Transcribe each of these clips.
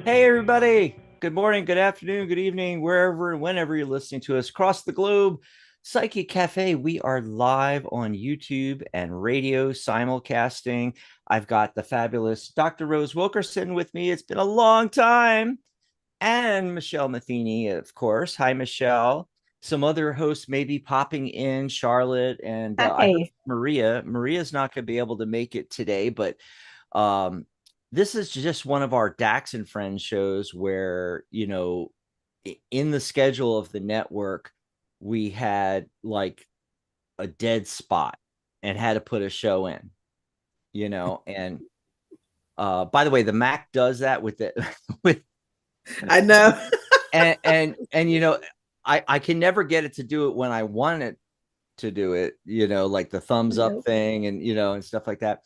Hey, everybody. Good morning, good afternoon, good evening, wherever and whenever you're listening to us across the globe. Psychic Cafe, we are live on YouTube and radio simulcasting. I've got the fabulous Dr. Rose Wilkerson with me. It's been a long time. And Michelle Matheny, of course. Hi, Michelle. Some other hosts may be popping in, Charlotte, and I hope Hi. Maria. Maria's not going to be able to make it today, but um, this is just one of our Dax and Friends shows where, in the schedule of the network, we had like a dead spot and had to put a show in, and by the way, the Mac does that with it with I know. and I can never get it to do it when I want it to do it, like the thumbs up Nope. thing and and stuff like that.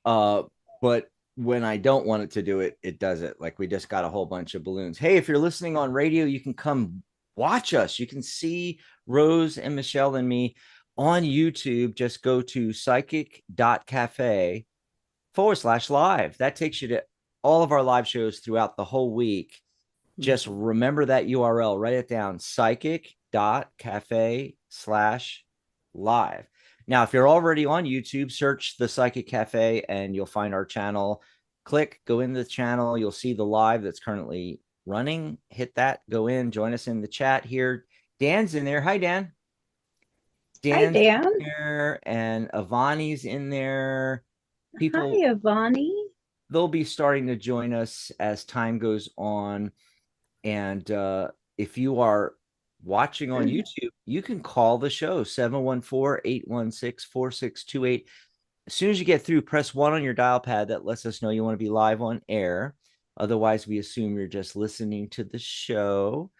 But when I don't want it to do it, it does it. Like we just got a whole bunch of balloons. Hey, if you're listening on radio, you can come watch us. You can see Rose and Michelle and me on YouTube. Just go to psychic.cafe/live. That takes you to all of our live shows throughout the whole week. Just remember that URL, write it down, psychic.cafe/live. Now, if you're already on YouTube, search the Psychic Cafe and you'll find our channel. Click, go into the channel. You'll see the live that's currently running. Hit that, go in, join us in the chat here. Dan's in there. Hi, Dan. Hi, Dan's Dan. in there and Avani's in there. People, Hi, Avani. they'll be starting to join us as time goes on. And if you are watching on YouTube, you can call the show 714-816-4628. As soon as you get through, press 1 on your dial pad. That lets us know you want to be live on air. Otherwise, we assume you're just listening to the show.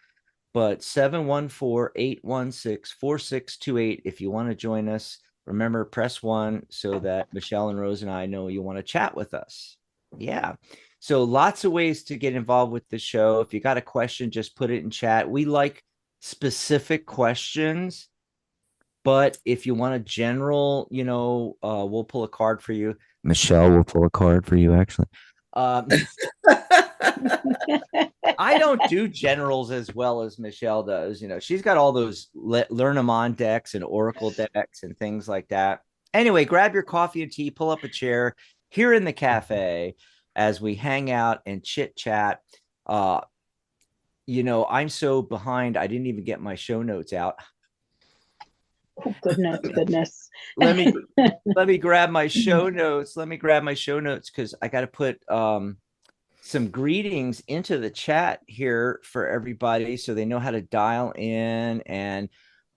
But 714-816-4628. If you want to join us, remember, press 1 so that Michelle and Rose and I know you want to chat with us. Yeah. So lots of ways to get involved with the show. If you got a question, just put it in chat. We like specific questions, but if you want a general, we'll pull a card for you. Michelle will pull a card for you, actually. I don't do generals as well as Michelle does. She's got all those learn them on decks and oracle decks and things like that. Anyway, grab your coffee and tea, pull up a chair here in the cafe as we hang out and chit chat. I'm so behind, I didn't even get my show notes out. Oh, goodness. let me let me grab my show notes. Because I got to put some greetings into the chat here for everybody so they know how to dial in. And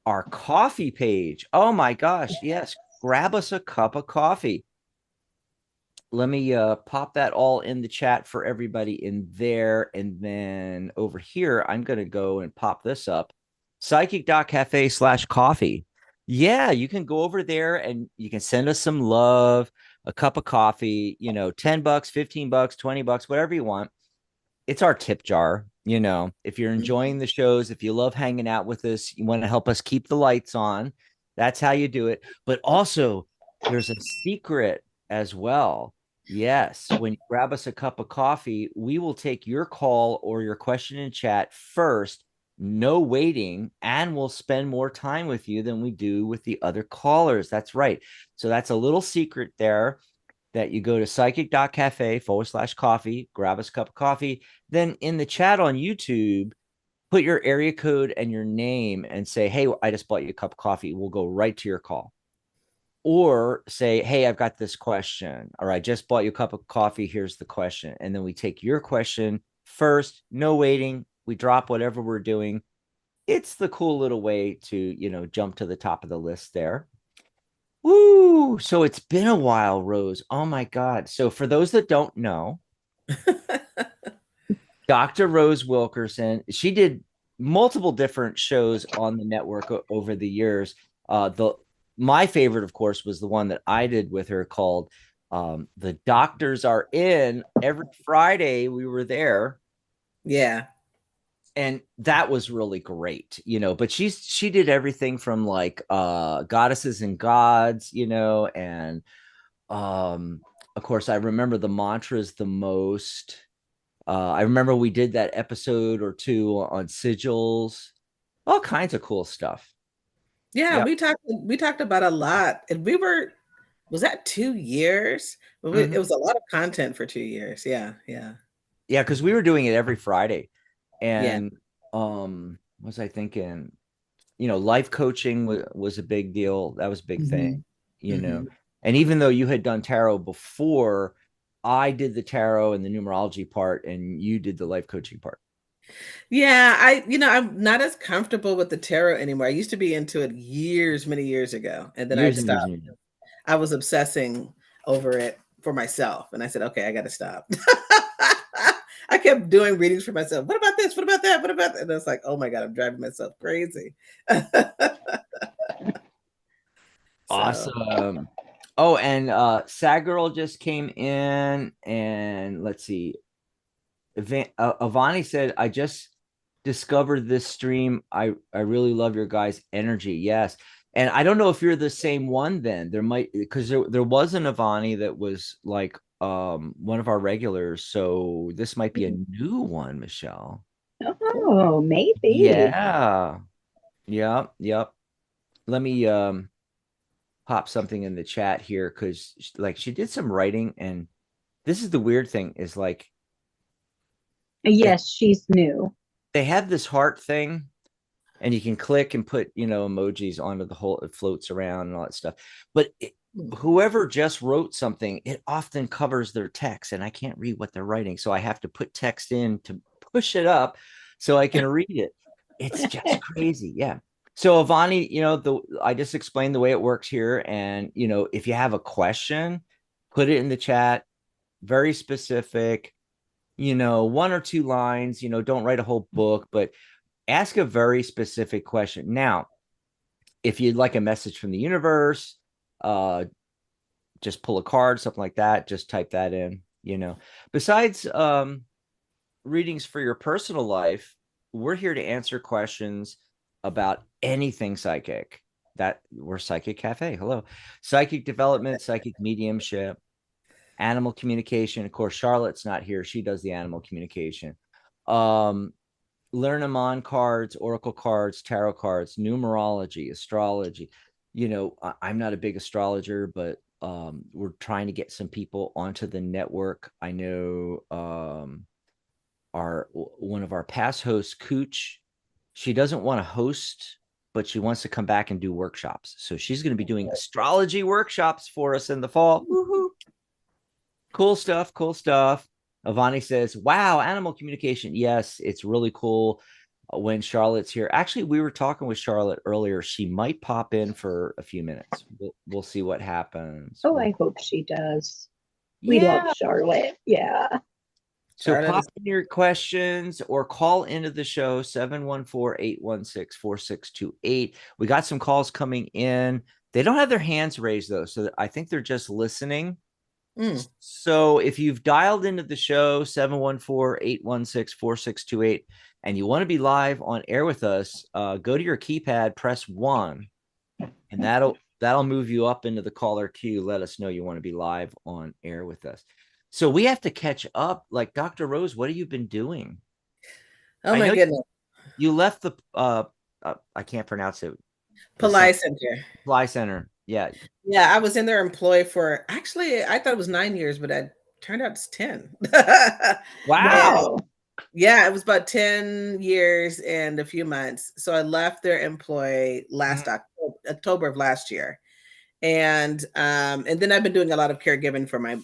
our coffee page, oh my gosh, yes, grab us a cup of coffee. Let me pop that all in the chat for everybody in there. And then over here, I'm going to go and pop this up, psychic.cafe/coffee. Yeah, you can go over there and you can send us some love, a cup of coffee, $10, $15, $20, whatever you want. It's our tip jar. If you're enjoying the shows, if you love hanging out with us, you want to help us keep the lights on, that's how you do it. But also, there's a secret as well. Yes, when you grab us a cup of coffee, we will take your call or your question in chat first, no waiting, and we'll spend more time with you than we do with the other callers. That's right. So that's a little secret there, that you go to psychic.cafe/coffee, grab us a cup of coffee. Then in the chat on YouTube, put your area code and your name and say, hey, I just bought you a cup of coffee. We'll go right to your call. Or say, hey, I've got this question, or I just bought you a cup of coffee. Here's the question. And then we take your question first, no waiting. We drop whatever we're doing. It's the cool little way to, jump to the top of the list there. Woo! So it's been a while, Rose. Oh my God. So for those that don't know, Dr. Rose Wilkerson, she did multiple different shows on the network over the years. The My favorite, of course, was the one that I did with her called "The Doctors Are In." Every Friday we were there. Yeah. And that was really great, but she did everything from like goddesses and gods, and of course I remember the mantras the most. I remember we did that episode or two on sigils, all kinds of cool stuff. Yeah, Yeah. we talked about a lot. And was that 2 years? It Mhm. was a lot of content for 2 years. Yeah, yeah. Yeah, because we were doing it every Friday. Yeah. And what was I thinking? Life coaching was a big deal. That was a big thing, Hmm. you know. Hmm. And even though you had done tarot before, I did the tarot and the numerology part, and you did the life coaching part. Yeah, I'm not as comfortable with the tarot anymore. I used to be into it many years ago, and then I Years and years and stopped. years. I was obsessing over it for myself, and I said, "Okay, I got to stop." I kept doing readings for myself. What about this? What about that? What about that? And it's like, oh my God, I'm driving myself crazy. So, Awesome. Oh, and Sad Girl just came in, and let's see. Avani said, "I just discovered this stream. I really love your guys' energy." Yes, and I don't know if you're the same one. Then there might, because there was an Avani that was like one of our regulars. So this might be a new one, Michelle. cool. Oh, maybe. Yeah. Yep. Yep. Let me pop something in the chat here, because like she did some writing, and this is the weird thing is like they Yes, she's new. they have this heart thing, and you can click and put emojis onto the whole, it floats around and all that stuff, but whoever just wrote something, it often covers their text, and I can't read what they're writing, so I have to put text in to push it up so I can read it. It's just crazy. Yeah. So Avani, I just explained the way it works here, and if you have a question, put it in the chat. Very specific, one or two lines. Don't write a whole book, but ask a very specific question. Now, if you'd like a message from the universe, uh, just pull a card, something like that. Just type that in. Besides readings for your personal life, we're here to answer questions about anything psychic. That we're Psychic Cafe. Hello, psychic development, psychic mediumship, animal communication. Of course, Charlotte's not here. She does the animal communication. Um, Lenormand cards, oracle cards, tarot cards, numerology, astrology. I'm not a big astrologer, but we're trying to get some people onto the network. I know our one of our past hosts, Cooch, she doesn't want to host, but she wants to come back and do workshops. So she's going to be doing astrology workshops for us in the fall. Woohoo! Cool stuff. Cool stuff. Avani says, "Wow, animal communication. Yes, it's really cool when Charlotte's here." Actually, we were talking with Charlotte earlier. She might pop in for a few minutes. We'll see what happens. Oh, I hope she does. We love Yeah. Charlotte. Yeah. So Charlotte pop is in your questions or call into the show 714-816-4628. We got some calls coming in. They don't have their hands raised though, so I think they're just listening. So if you've dialed into the show 714-816-4628 and you want to be live on air with us, go to your keypad, press 1, and that'll move you up into the caller queue. Let us know you want to be live on air with us. So we have to catch up. Like, Dr. Rose, what have you been doing? oh I my know goodness. you left the I can't pronounce it. The Polite Center. supply center. Yeah. Yeah, I was in their employ for actually I thought it was 9 years, but it turned out it's 10. And Wow. Wow. yeah, it was about 10 years and a few months. So I left their employ last October of last year. And then I've been doing a lot of caregiving for my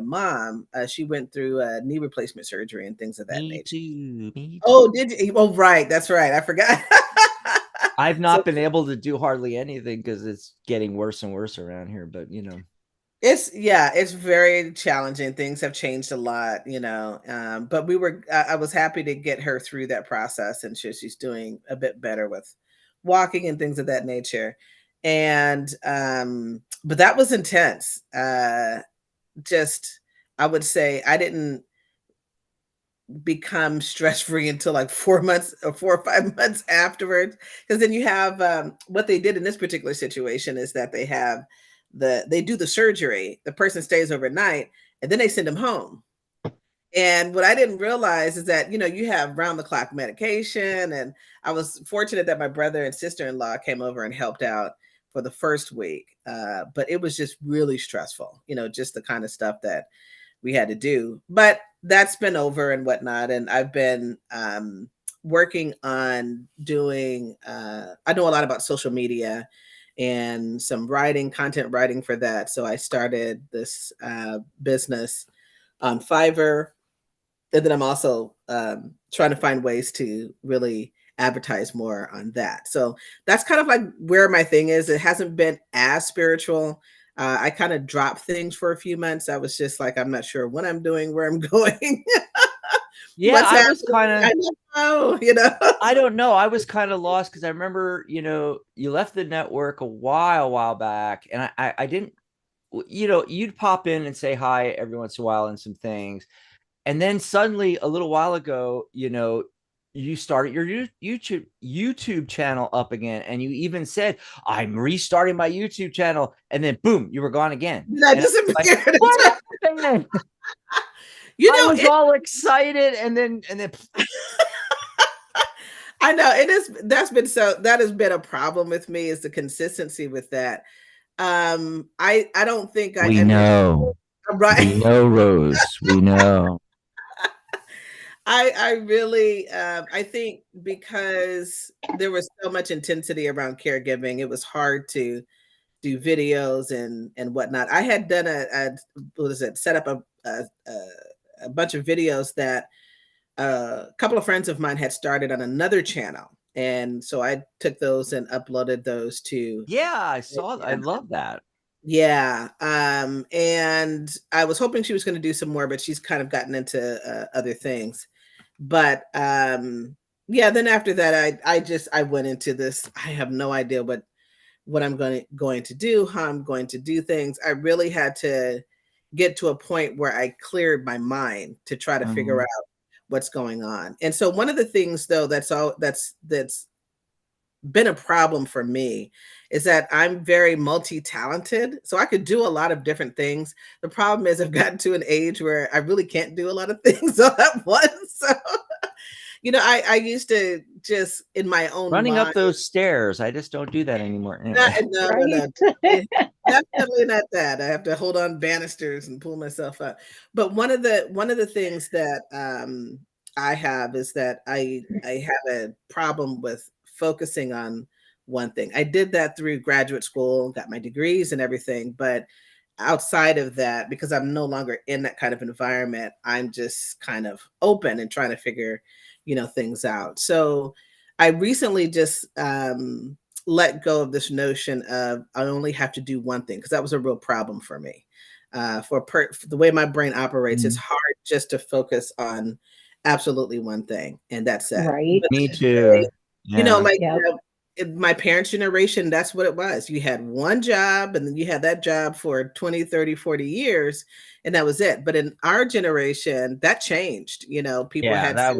mom. She went through knee replacement surgery and things of that Me nature. too. Me too. Oh, did you? Oh, right. That's right. I forgot. I've So not been able to do hardly anything because it's getting worse and worse around here. But it's very challenging. Things have changed a lot, but I was happy to get her through that process, and she's doing a bit better with walking and things of that nature. And but that was intense. Just I would say I didn't become stress free until like 4 months or 4 or 5 months afterwards. Because then you have what they did in this particular situation is that they do the surgery, the person stays overnight, and then they send them home. And what I didn't realize is that, you have round the clock medication. And I was fortunate that my brother and sister-in-law came over and helped out for the first week. But it was just really stressful, just the kind of stuff that we had to do. But that's been over and whatnot. And I've been working on doing, I know a lot about social media and some content writing for that. So I started this business on Fiverr, and then I'm also trying to find ways to really advertise more on that. So that's kind of like where my thing is. It hasn't been as spiritual. I kind of dropped things for a few months. I was just like, I'm not sure what I'm doing, where I'm going, Yeah, what's I was happening. kind I of, don't know. I don't know. I was kind of lost because I remember, you left the network a while back, and I didn't, you'd pop in and say hi every once in a while and some things. And then suddenly a little while ago, you started your YouTube channel up again. And you even said, I'm restarting my YouTube channel. And then boom, you were gone again. Then I And I was like, disappeared. what happened? You I know, was it, all excited. And then I know it is. That has been a problem with me, is the consistency with that. I don't think I we ever, know. right. We know, Rose. We know. I really I think because there was so much intensity around caregiving, it was hard to do videos and whatnot. I had done a what is it, set up a bunch of videos that a couple of friends of mine had started on another channel. And so I took those and uploaded those to, Yeah, I saw. I love that. yeah. And I was hoping she was going to do some more, but she's kind of gotten into other things. But yeah, then after that, I went into this. I have no idea what I'm going to do, how I'm going to do things. I really had to get to a point where I cleared my mind to try to figure Mhm. out what's going on. And so one of the things though that's been a problem for me is that I'm very multi-talented. So I could do a lot of different things. The problem is I've gotten to an age where I really can't do a lot of things all at once. So, I used to just in my own Running up mind. those stairs. I just don't do that anymore. No, Anyway. no, no, Right. no. Definitely not that. I have to hold on banisters and pull myself up. But one of the things that I have is that I have a problem with focusing on one thing. I did that through graduate school, got my degrees and everything, but outside of that, because I'm no longer in that kind of environment, I'm just kind of open and trying to figure, things out. So I recently just let go of this notion of I only have to do one thing, because that was a real problem for me. For the way my brain operates, it's Mhm. hard just to focus on absolutely one thing, and that's it. Right. But Me too. today, Yeah. like Yep. in my parents' generation, that's what it was. You had one job, and then you had that job for 20, 30, 40 years, and that was it. But in our generation, that changed. People Yeah, had that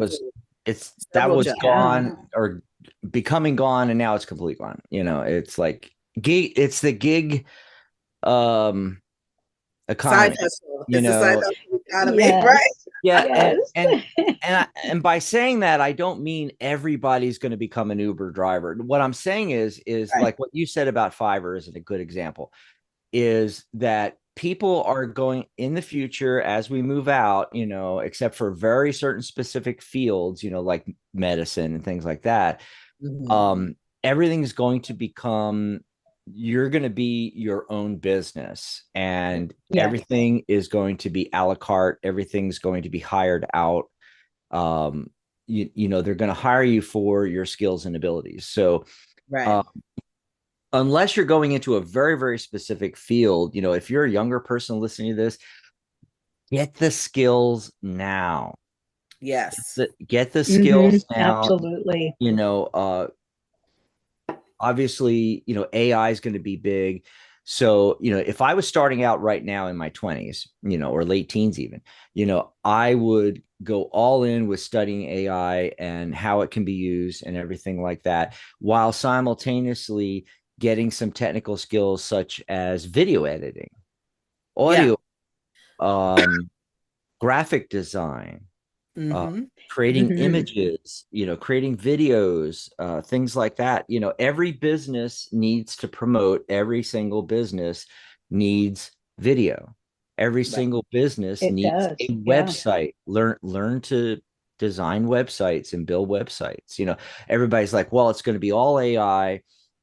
several was jobs. Yeah. gone or becoming gone, and now it's completely gone. It's like it's the gig um Side economy, hustle. you It's the side know. hustle economy, right? Yes. Yeah, and Yes. and and by saying that, I don't mean everybody's going to become an Uber driver. What I'm saying is Right. like what you said about Fiverr is a good example. Is that people are going in the future as we move out, except for very certain specific fields, like medicine and things like that. Mhm. Um, everything's going to become, you're going to be your own business, and Yes. everything is going to be a la carte. Everything's going to be hired out. Um, they're going to hire you for your skills and abilities. So, Right. uh, unless you're going into a very, very specific field, if you're a younger person listening to this, get the skills now. Yes. Get the Hmm. skills now. Absolutely. You know, uh, Obviously, AI is going to be big. So, if I was starting out right now in my 20s, or late teens, even, I would go all in with studying AI and how it can be used and everything like that, while simultaneously getting some technical skills such as video editing, Yeah. audio, um, graphic design, uh, Mm-hmm. creating Mhm. images, creating videos, things like that. Every business needs to promote, every single business needs video. Every Right. single business It needs a does. Yeah. website. Learn to design websites and build websites. Everybody's like, well, it's going to be all AI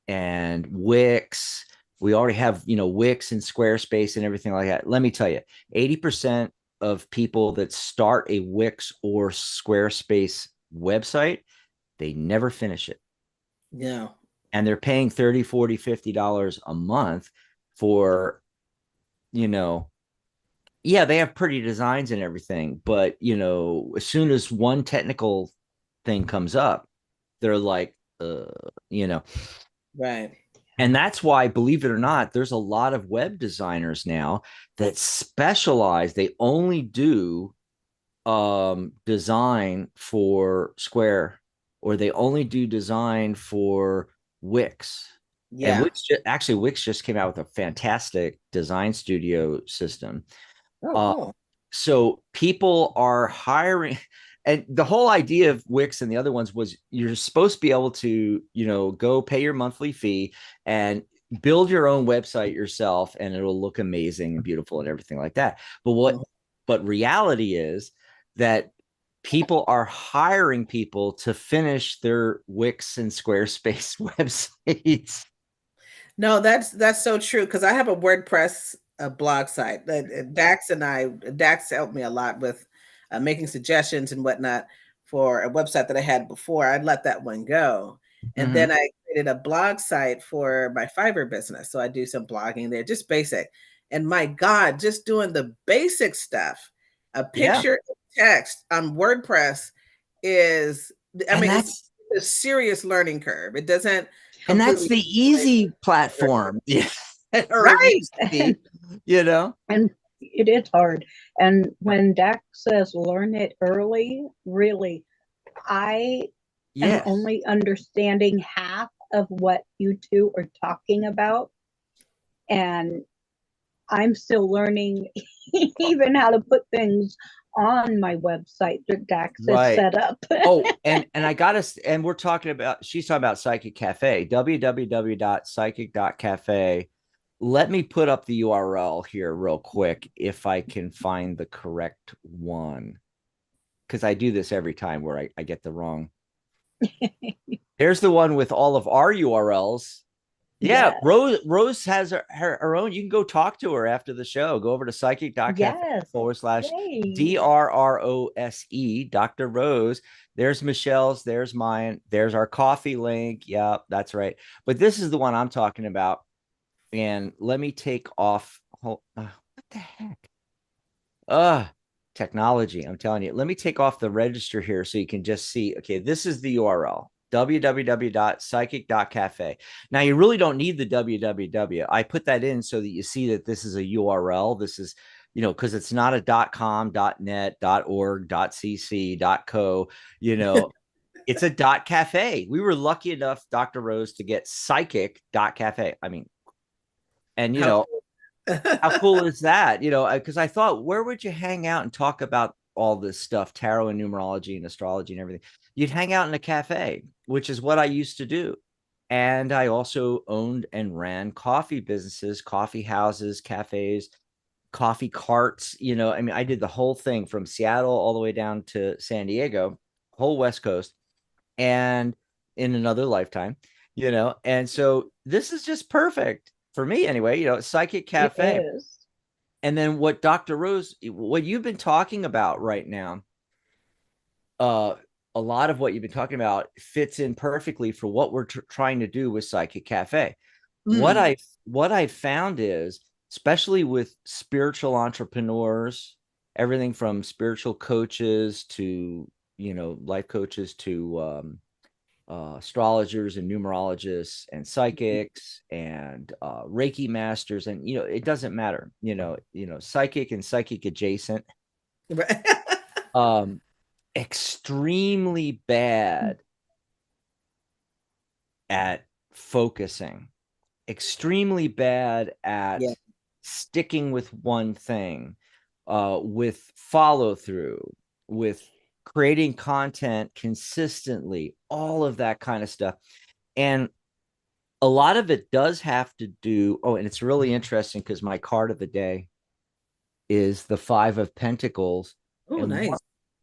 and Wix. We already have, Wix and Squarespace and everything like that. Let me tell you, 80% of people that start a Wix or Squarespace website, they never finish it. Yeah. And they're paying 30, 40, $50 a month for, you know, yeah, they have pretty designs and everything, but as soon as one technical thing comes up, they're like, you know, Right. and that's why, believe it or not, there's a lot of web designers now that specialize. They only do design for Square, or they only do design for Wix. And Yeah. Wix just came out with a fantastic design studio system. Oh, uh, cool. so people are hiring, and the whole idea of Wix and the other ones was you're supposed to be able to, go pay your monthly fee and build your own website yourself, and it'll look amazing and beautiful and everything like that. But Mhm. reality is that people are hiring people to finish their Wix and Squarespace websites. No, that's so true because I have a WordPress blog site. Dax helped me a lot with making suggestions and whatnot for a website that I had before. I'd let that one go, and then Mm-hmm. I created a blog site for my Fiverr business. So I do some blogging there, just basic. And my God, just doing the basic stuff, a Yeah. picture, text on WordPress is, I And mean, it's that's a serious learning curve. It doesn't and that's completely the easy platform. Yeah. Or it right. used to be, you know? And it is hard. And when Dak says learn it early, really, I am Yes. only understanding half of what you two are talking about. And I'm still learning even how to put things on my website that Dax has Right. set up. Oh, and I got us, and we're talking about, she's talking about Psychic Cafe, www.psychic.cafe. Let me put up the URL here real quick if I can find the correct one, because I do this every time where I get the wrong. There's the one with all of our URLs. Yeah, Yes. Rose has her own. You can go talk to her after the show. Go over to psychic.cafe Yes. forward slash Yay. DRROSE, Dr. Rose. There's Michelle's, there's mine, there's our coffee link. Yeah, that's right. But this is the one I'm talking about. And let me take off. What the heck? Uh, Technology. I'm telling you. Let me take off the register here so you can just see. Okay, this is the URL, www.psychic.cafe. Now, you really don't need the www. I put that in so that you see that this is a URL. This is, because it's not a .com, .net, .org, .cc, .co, it's a .cafe. We were lucky enough, Dr. Rose, to get psychic.cafe. I mean, and How cool. how cool is that? Because I thought, where would you hang out and talk about all this stuff, tarot and numerology and astrology and everything? You'd hang out in a cafe, which is what I used to do. And I also owned and ran coffee businesses, coffee houses, cafes, coffee carts. I mean, I did the whole thing from Seattle all the way down to San Diego, whole West Coast, and in another lifetime, And so this is just perfect for me anyway, Psychic It Cafe. is. And then what Dr. Rose, what you've been talking about right now, uh, a lot of what you've been talking about fits in perfectly for what we're trying to do with Psychic Cafe. What Mm. I what I found is, especially with spiritual entrepreneurs, everything from spiritual coaches to life coaches to astrologers and numerologists and psychics and Reiki masters, and it doesn't matter, psychic and psychic adjacent, Right. um, extremely bad at focusing, extremely bad Yeah. at sticking with one thing. with follow through, with creating content consistently, all of that kind of stuff. And a lot of it does have to do, oh, and it's really interesting because my card of the day is the Five of Pentacles. Oh, And nice.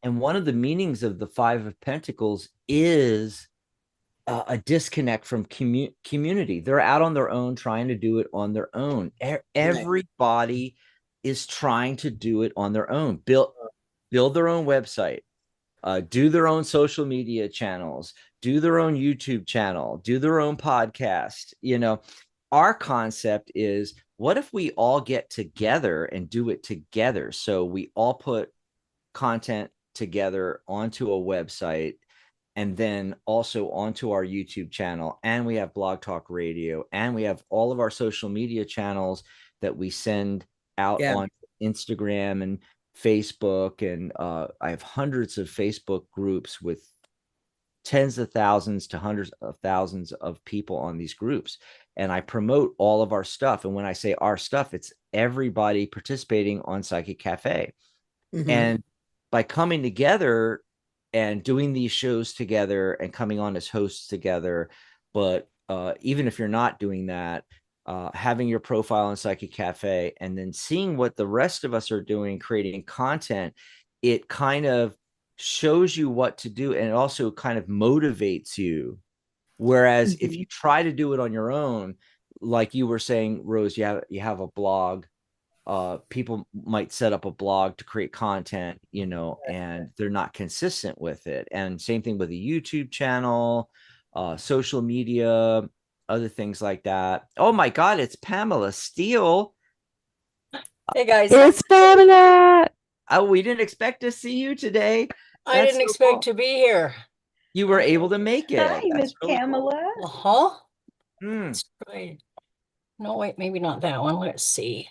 one of the meanings of the Five of Pentacles is a disconnect from community. They're out on their own, trying to do it on their own. Nice. Everybody is trying to do it on their own. Build their own website, do their own social media channels, do their own YouTube channel, do their own podcast. Our concept is, what if we all get together and do it together? So we all put content together onto a website, and then also onto our YouTube channel, and we have Blog Talk Radio, and we have all of our social media channels that we send out on Instagram and Facebook. And I have hundreds of Facebook groups with tens of thousands to hundreds of thousands of people on these groups. And I promote all of our stuff. And when I say our stuff, it's everybody participating on Psychic Cafe. Mm-hmm. And by coming together and doing these shows together and coming on as hosts together, but even if you're not doing that, having your profile on Psychic Cafe and then seeing what the rest of us are doing, creating content, it kind of shows you what to do, and it also kind of motivates you. Whereas if you try to do it on your own, like you were saying, Rose, you have a blog. People might set up a blog to create content, and they're not consistent with it. And same thing with a YouTube channel, social media, other things like that. Oh my God, it's Pamela Steele. Hey guys. It's Pamela. Oh, we didn't expect to see you today. I didn't expect to be here. You were able to make it. Hi, Miss Pamela. Uh-huh. Mm. That's great. No, wait, maybe not that one. Let's see.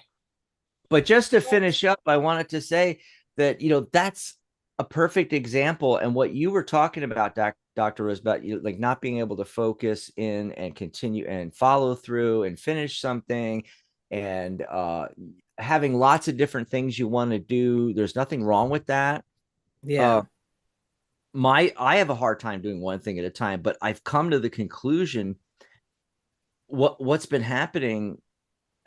But just to finish up, I wanted to say that, that's a perfect example. And what you were talking about, Dr. Rose, about like not being able to focus in and continue and follow through and finish something, and having lots of different things you want to do. There's nothing wrong with that. Yeah. I have a hard time doing one thing at a time, but I've come to the conclusion what's been happening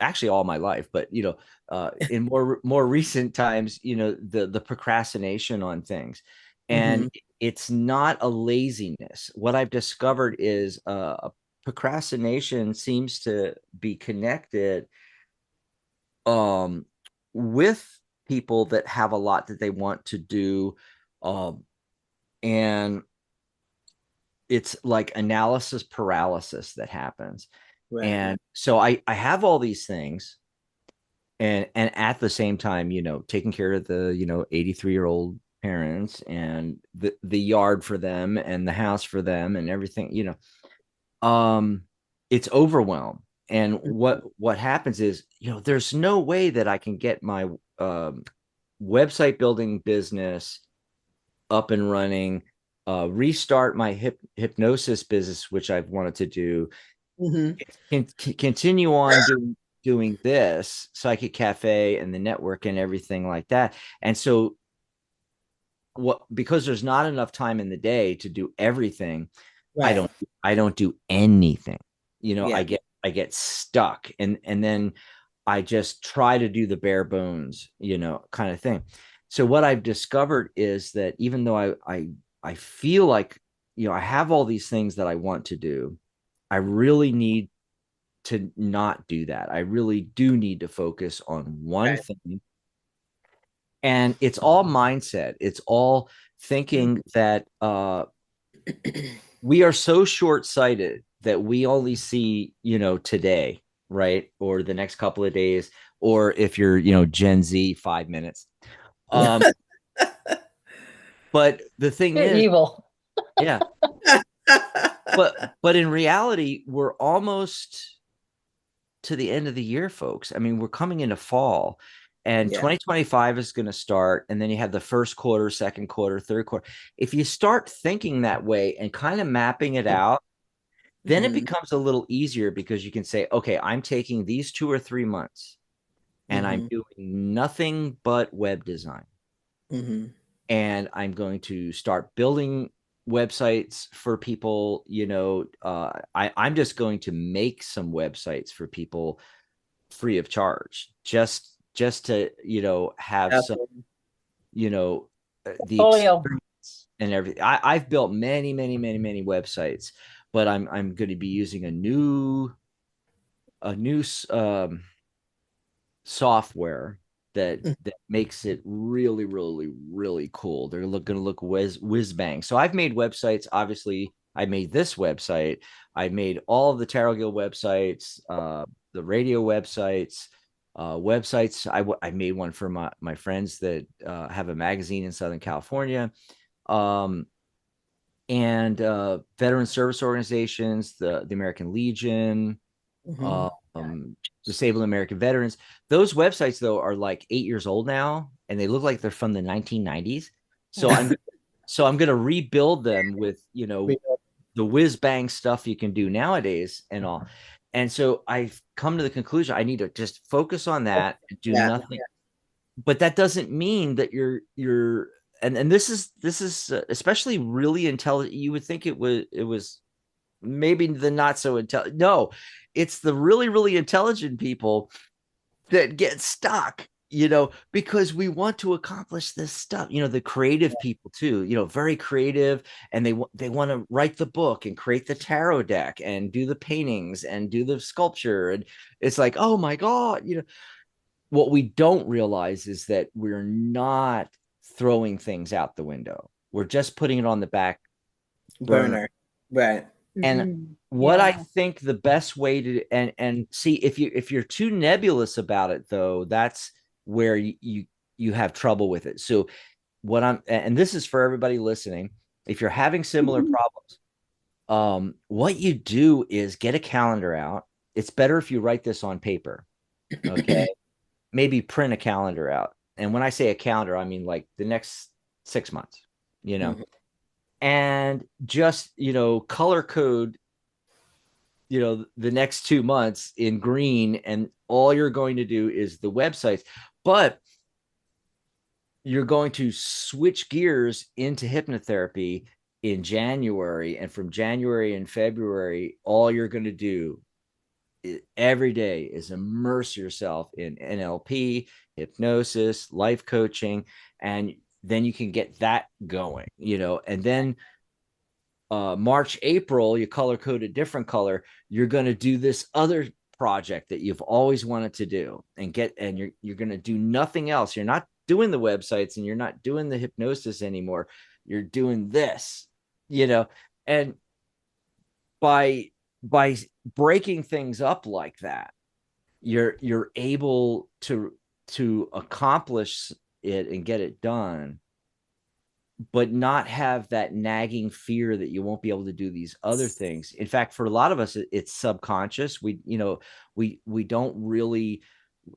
actually all my life, but in more recent times, the procrastination on things. And it's not a laziness. What I've discovered is procrastination seems to be connected with people that have a lot that they want to do, and it's like analysis paralysis that happens. Right. And so I have all these things, and at the same time, taking care of the 83-year-old parents, and the yard for them, and the house for them, and everything. It's overwhelmed. And what happens is, there's no way that I can get my website building business up and running, restart my hypnosis business, which I've wanted to do, continue on doing this Psychic Cafe and the network and everything like that. And so because there's not enough time in the day to do everything, right. I don't do anything. I get stuck, and then I just try to do the bare bones, kind of thing. So what I've discovered is that even though I feel like, I have all these things that I want to do, I really need to not do that. I really do need to focus on one thing. And it's all mindset. It's all thinking that we are so short-sighted that we only see, today, right? Or the next couple of days, or if you're, Gen Z, 5 minutes. But the thing You're is evil. Yeah. but in reality, we're almost to the end of the year, folks. I mean, we're coming into fall, and 2025 is going to start, and then you have the first quarter, second quarter, third quarter. If you start thinking that way and kind of mapping it out, then it becomes a little easier, because you can say, okay, I'm taking these 2 or 3 months, and I'm Mm-hmm. doing nothing but web design. Mm-hmm. And I'm going to start building websites for people. I'm just going to make some websites for people free of charge, just to have some, Absolutely. the Polio. experience and everything. I've built many, many, many, many websites, but I'm going to be using a new software that makes it really, really, really cool. They're going to look whiz bang. So I've made websites. Obviously, I made this website. I made all of the Tarot Guild websites, the radio websites, websites. I made one for my friends that have a magazine in Southern California, um, and veteran service organizations, the American Legion, Mm-hmm. disabled American veterans. Those websites though are like 8 years old now, and they look like they're from the 1990s. So I'm going to rebuild them with the whiz bang stuff you can do nowadays and all. And so I've come to the conclusion I need to just focus on that and do Yeah. nothing. But that doesn't mean that you're and this is especially really intelligent. You would think it was maybe the not so intelligent. No, it's the really, really intelligent people that get stuck, because we want to accomplish this stuff. The creative people too, very creative, and they want to write the book and create the tarot deck and do the paintings and do the sculpture. And it's like, oh my God, what we don't realize is that we're not throwing things out the window. We're just putting it on the back burner. Burner. Right. And Mhm. what I Yeah. think the best way to and see, if you're too nebulous about it though, that's where you have trouble with it. So and this is for everybody listening, if you're having similar problems, what you do is get a calendar out. It's better if you write this on paper. Okay. Maybe print a calendar out. And when I say a calendar, I mean like the next 6 months, you know, Mhm. and just, color code, the next 2 months in green. And all you're going to do is the websites, but you're going to switch gears into hypnotherapy in January. And from January and February, all you're going to do every day is immerse yourself in NLP, hypnosis, life coaching, and then you can get that going, and then March, April, you color code a different color. You're going to do this other project that you've always wanted to do and you're going to do nothing else. You're not doing the websites and you're not doing the hypnosis anymore. You're doing this, and by by breaking things up like that, you're able to accomplish it and get it done, but not have that nagging fear that you won't be able to do these other things. In fact, for a lot of us, it's subconscious. We don't really,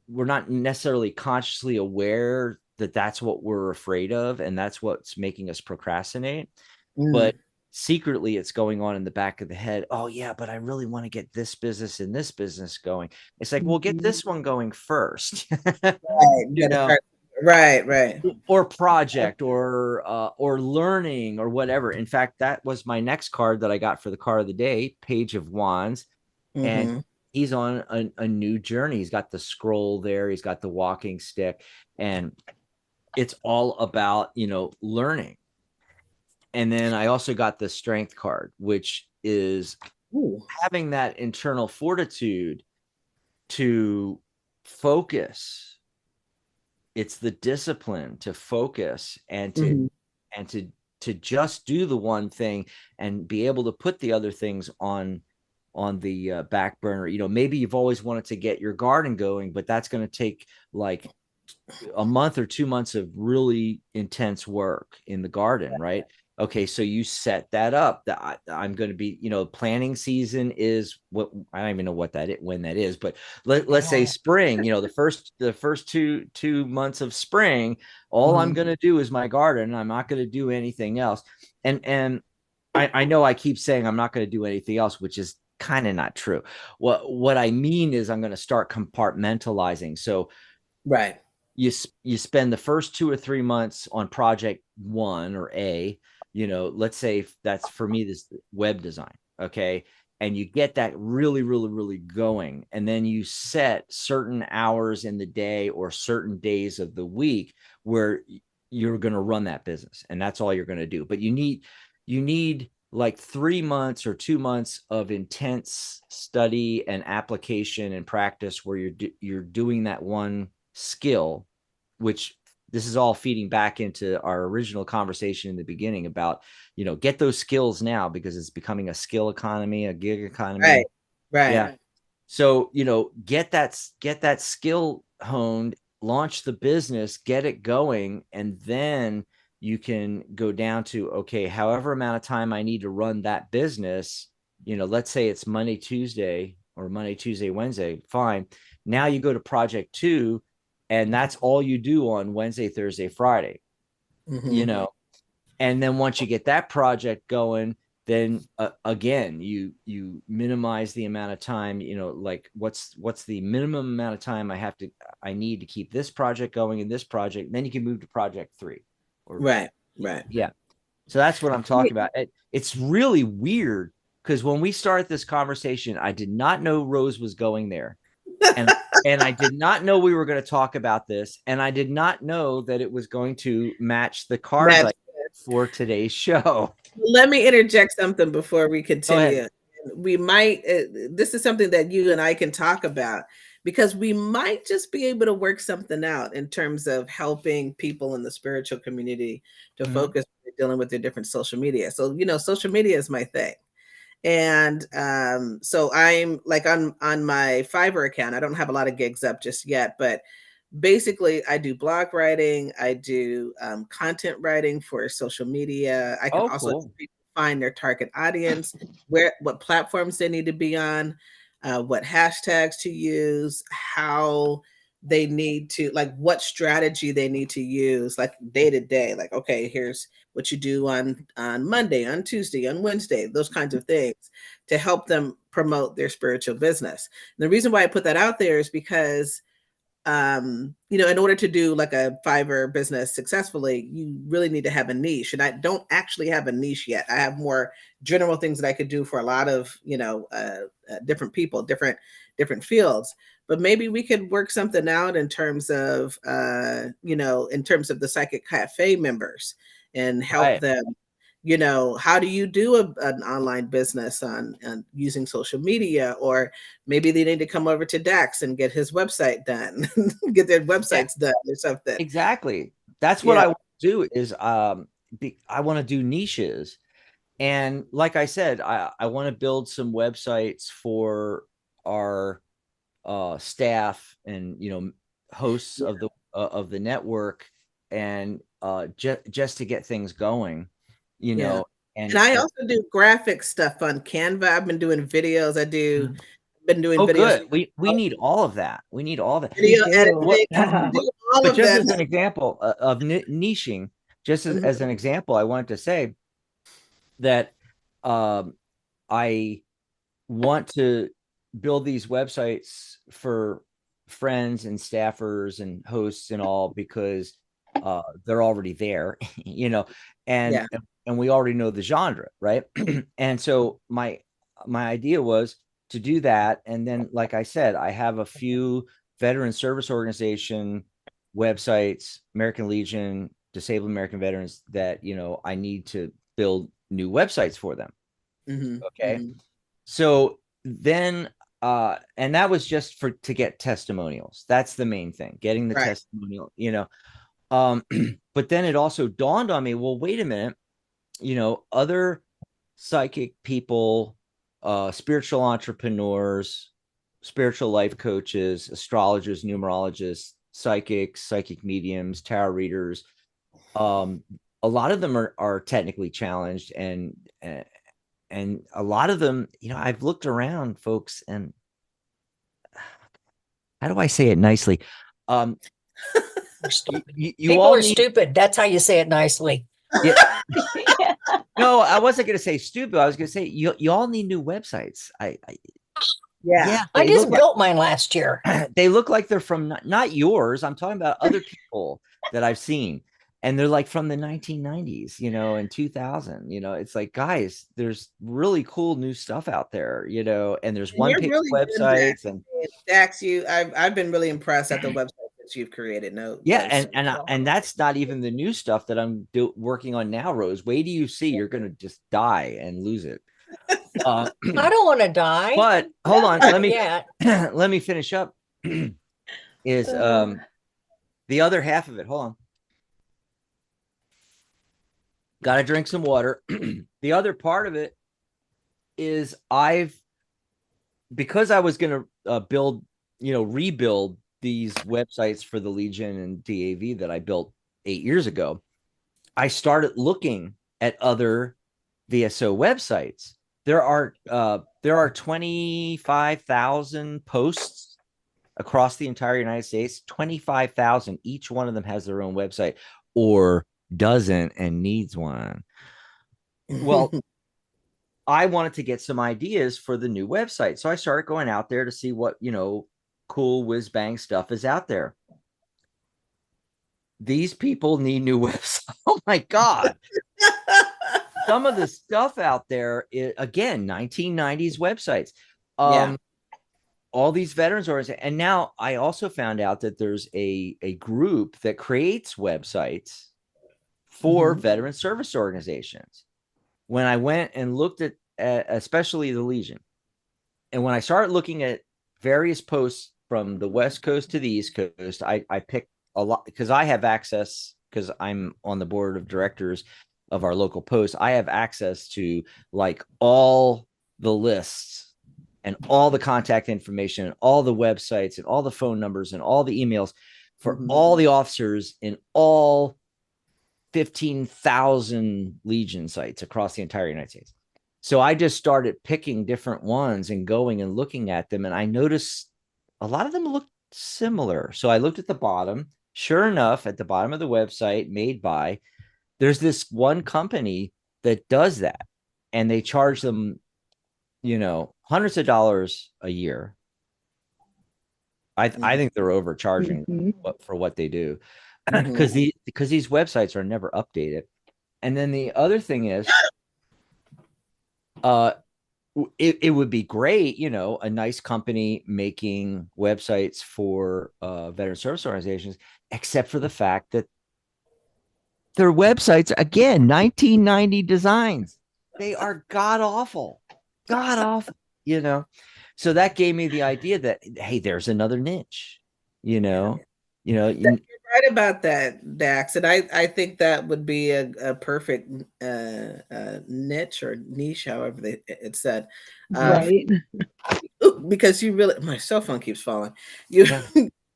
we're not necessarily consciously aware that that's what we're afraid of, and that's what's making us procrastinate. Mm. But secretly, it's going on in the back of the head. Oh yeah, but I really want to get this business and this business going. It's like, well, get Mhm. this one going first. Right. You you gotta know start. Right. Right. or project or learning or whatever. In fact, that was my next card that I got for the card of the day, Page of Wands. And Mm-hmm. he's on a new journey. He's got the scroll there, he's got the walking stick, and it's all about, learning. And then I also got the strength card, which is Ooh. having that internal fortitude to focus. It's the discipline to focus and to Mm-hmm. and to just do the one thing and be able to put the other things on the back burner. Maybe you've always wanted to get your garden going, but that's going to take like a month or 2 months of really intense work in the garden, right? Okay, so you set that up. That I'm going to be, planting season is what I don't even know what when that is, but let's say spring. The first two months of spring, all I'm Mm-hmm. going to do is my garden. I'm not going to do anything else. And I know I keep saying I'm not going to do anything else, which is kind of not true. What I mean is I'm going to start compartmentalizing. So Right. You spend the first 2 or 3 months on project one or A, let's say that's for me, this web design. Okay. And you get that really, really, really going. And then you set certain hours in the day or certain days of the week where you're going to run that business. And that's all you're going to do. But you need like 3 months or 2 months of intense study and application and practice where you're doing that one skill, which this is all feeding back into our original conversation in the beginning about, get those skills now because it's becoming a skill economy, a gig economy. Right. Right. Yeah. So, get that skill honed, launch the business, get it going, and then you can go down to, okay, however amount of time I need to run that business, let's say it's Monday, Tuesday, or Monday, Tuesday, Wednesday, fine. Now you go to project two, and that's all you do on Wednesday, Thursday, Friday, and then once you get that project going, then again, you minimize the amount of time, like what's the minimum amount of time I need to keep this project going in this project. And then you can move to project three. Right. Yeah. So that's what I'm talking about. It's really weird because when we started this conversation, I did not know Rose was going there. And I did not know we were going to talk about this. And I did not know that it was going to match the cards for today's show. Let me interject something before we continue. We might, this is something that you and I can talk about, because we might just be able to work something out in terms of helping people in the spiritual community to focus on dealing with their different social media. So, social media is my thing. And so I'm like on my Fiverr account, I don't have a lot of gigs up just yet, but basically I do blog writing, I do content writing for social media. I can also help people find their target audience, what platforms they need to be on, what hashtags to use, how they need to, like, what strategy they need to use, like day to day, like, okay, here's what you do on Monday, on Tuesday, on Wednesday, those kinds of things to help them promote their spiritual business. And the reason why I put that out there is because in order to do like a Fiverr business successfully, you really need to have a niche. And I don't actually have a niche yet. I have more general things that I could do for a lot of, different people, different fields. But maybe we could work something out in terms of, in terms of the Psychic Cafe members and help them. How do you do an online business on using social media? Or maybe they need to come over to Dax and get his website done, get their websites done or something. Exactly. That's what I want to do is I want to do niches. And like I said, I want to build some websites for our staff and, hosts of the network, and just to get things going. And I also do graphic stuff on Canva. I've been doing videos. Been doing videos. Good. We need all of that. We need all that. Video editing. But just as an example of niching, just as an example, I wanted to say that I want to build these websites for friends and staffers and hosts and all, because they're already there, and we already know the genre, right? And so my idea was to do that. And then, like I said, I have a few veteran service organization websites, American Legion, Disabled American Veterans, that, I need to build new websites for them. Okay. So then, and that was just to get testimonials. That's the main thing, getting the testimonial, but then it also dawned on me, well, wait a minute, other psychic people, spiritual entrepreneurs, spiritual life coaches, astrologers, numerologists, psychic mediums, tarot readers, a lot of them are technically challenged, and a lot of them, I've looked around, folks, and how do I say it nicely? People are stupid. That's how you say it nicely. Yeah. No, I wasn't going to say stupid. I was going to say you all need new websites. Yeah. I they look just like built mine last year. they look like they're from not yours. I'm talking about other people that I've seen. And they're like from the 1990s, and 2000. It's like, guys, there's really cool new stuff out there, and there's And one you're page really good, Dax. websites and Dax, I've been really impressed at the website that you've created. No, yeah, those and that's not even the new stuff that I'm working on now, Rose. Wait do you see you're gonna just die and lose it. Uh, I don't want to die. but hold on, Not yet. let me finish up. Is the other half of it? Hold on. Got to drink some water. The other part of it is because I was going to rebuild these websites for the Legion and DAV that I built 8 years ago. I started looking at other VSO websites. There are 25,000 posts across the entire United States. 25,000. Each one of them has their own website, or doesn't and needs one. Well, I wanted to get some ideas for the new website. So I started going out there to see what, cool whiz bang stuff is out there. These people need new websites. Oh my God. Some of the stuff out there is, again, 1990s websites. Yeah. All these veterans organizations. And now I also found out that there's a group that creates websites for veteran service organizations. When I went and looked at especially the Legion, and when I started looking at various posts from the West Coast to the East Coast, I picked a lot because I have access, because I'm on the board of directors of our local post. I have access to like all the lists and all the contact information and all the websites and all the phone numbers and all the emails for all the officers in all 15,000 Legion sites across the entire United States. So I just started picking different ones and going and looking at them. And I noticed a lot of them looked similar. So I looked at the bottom. Sure enough, at the bottom of the website, made by, there's this one company that does that. And they charge them, hundreds of dollars a year. I think they're overcharging for what they do, because these websites are never updated. And then the other thing is, it would be great, a nice company making websites for veteran service organizations, except for the fact that their websites, again, 1990 designs, they are god awful, So that gave me the idea that, hey, there's another niche, You're right about that, Dax. And I think that would be a perfect niche or niche, however it's said. Right. Because you really, my cell phone keeps falling. You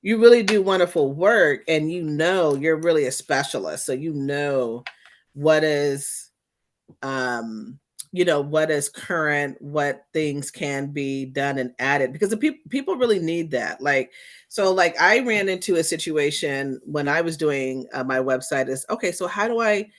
you really do wonderful work, and you're really a specialist. So what is what is current, what things can be done and added, because the people really need that. Like I ran into a situation when I was doing my website is, okay, so how do I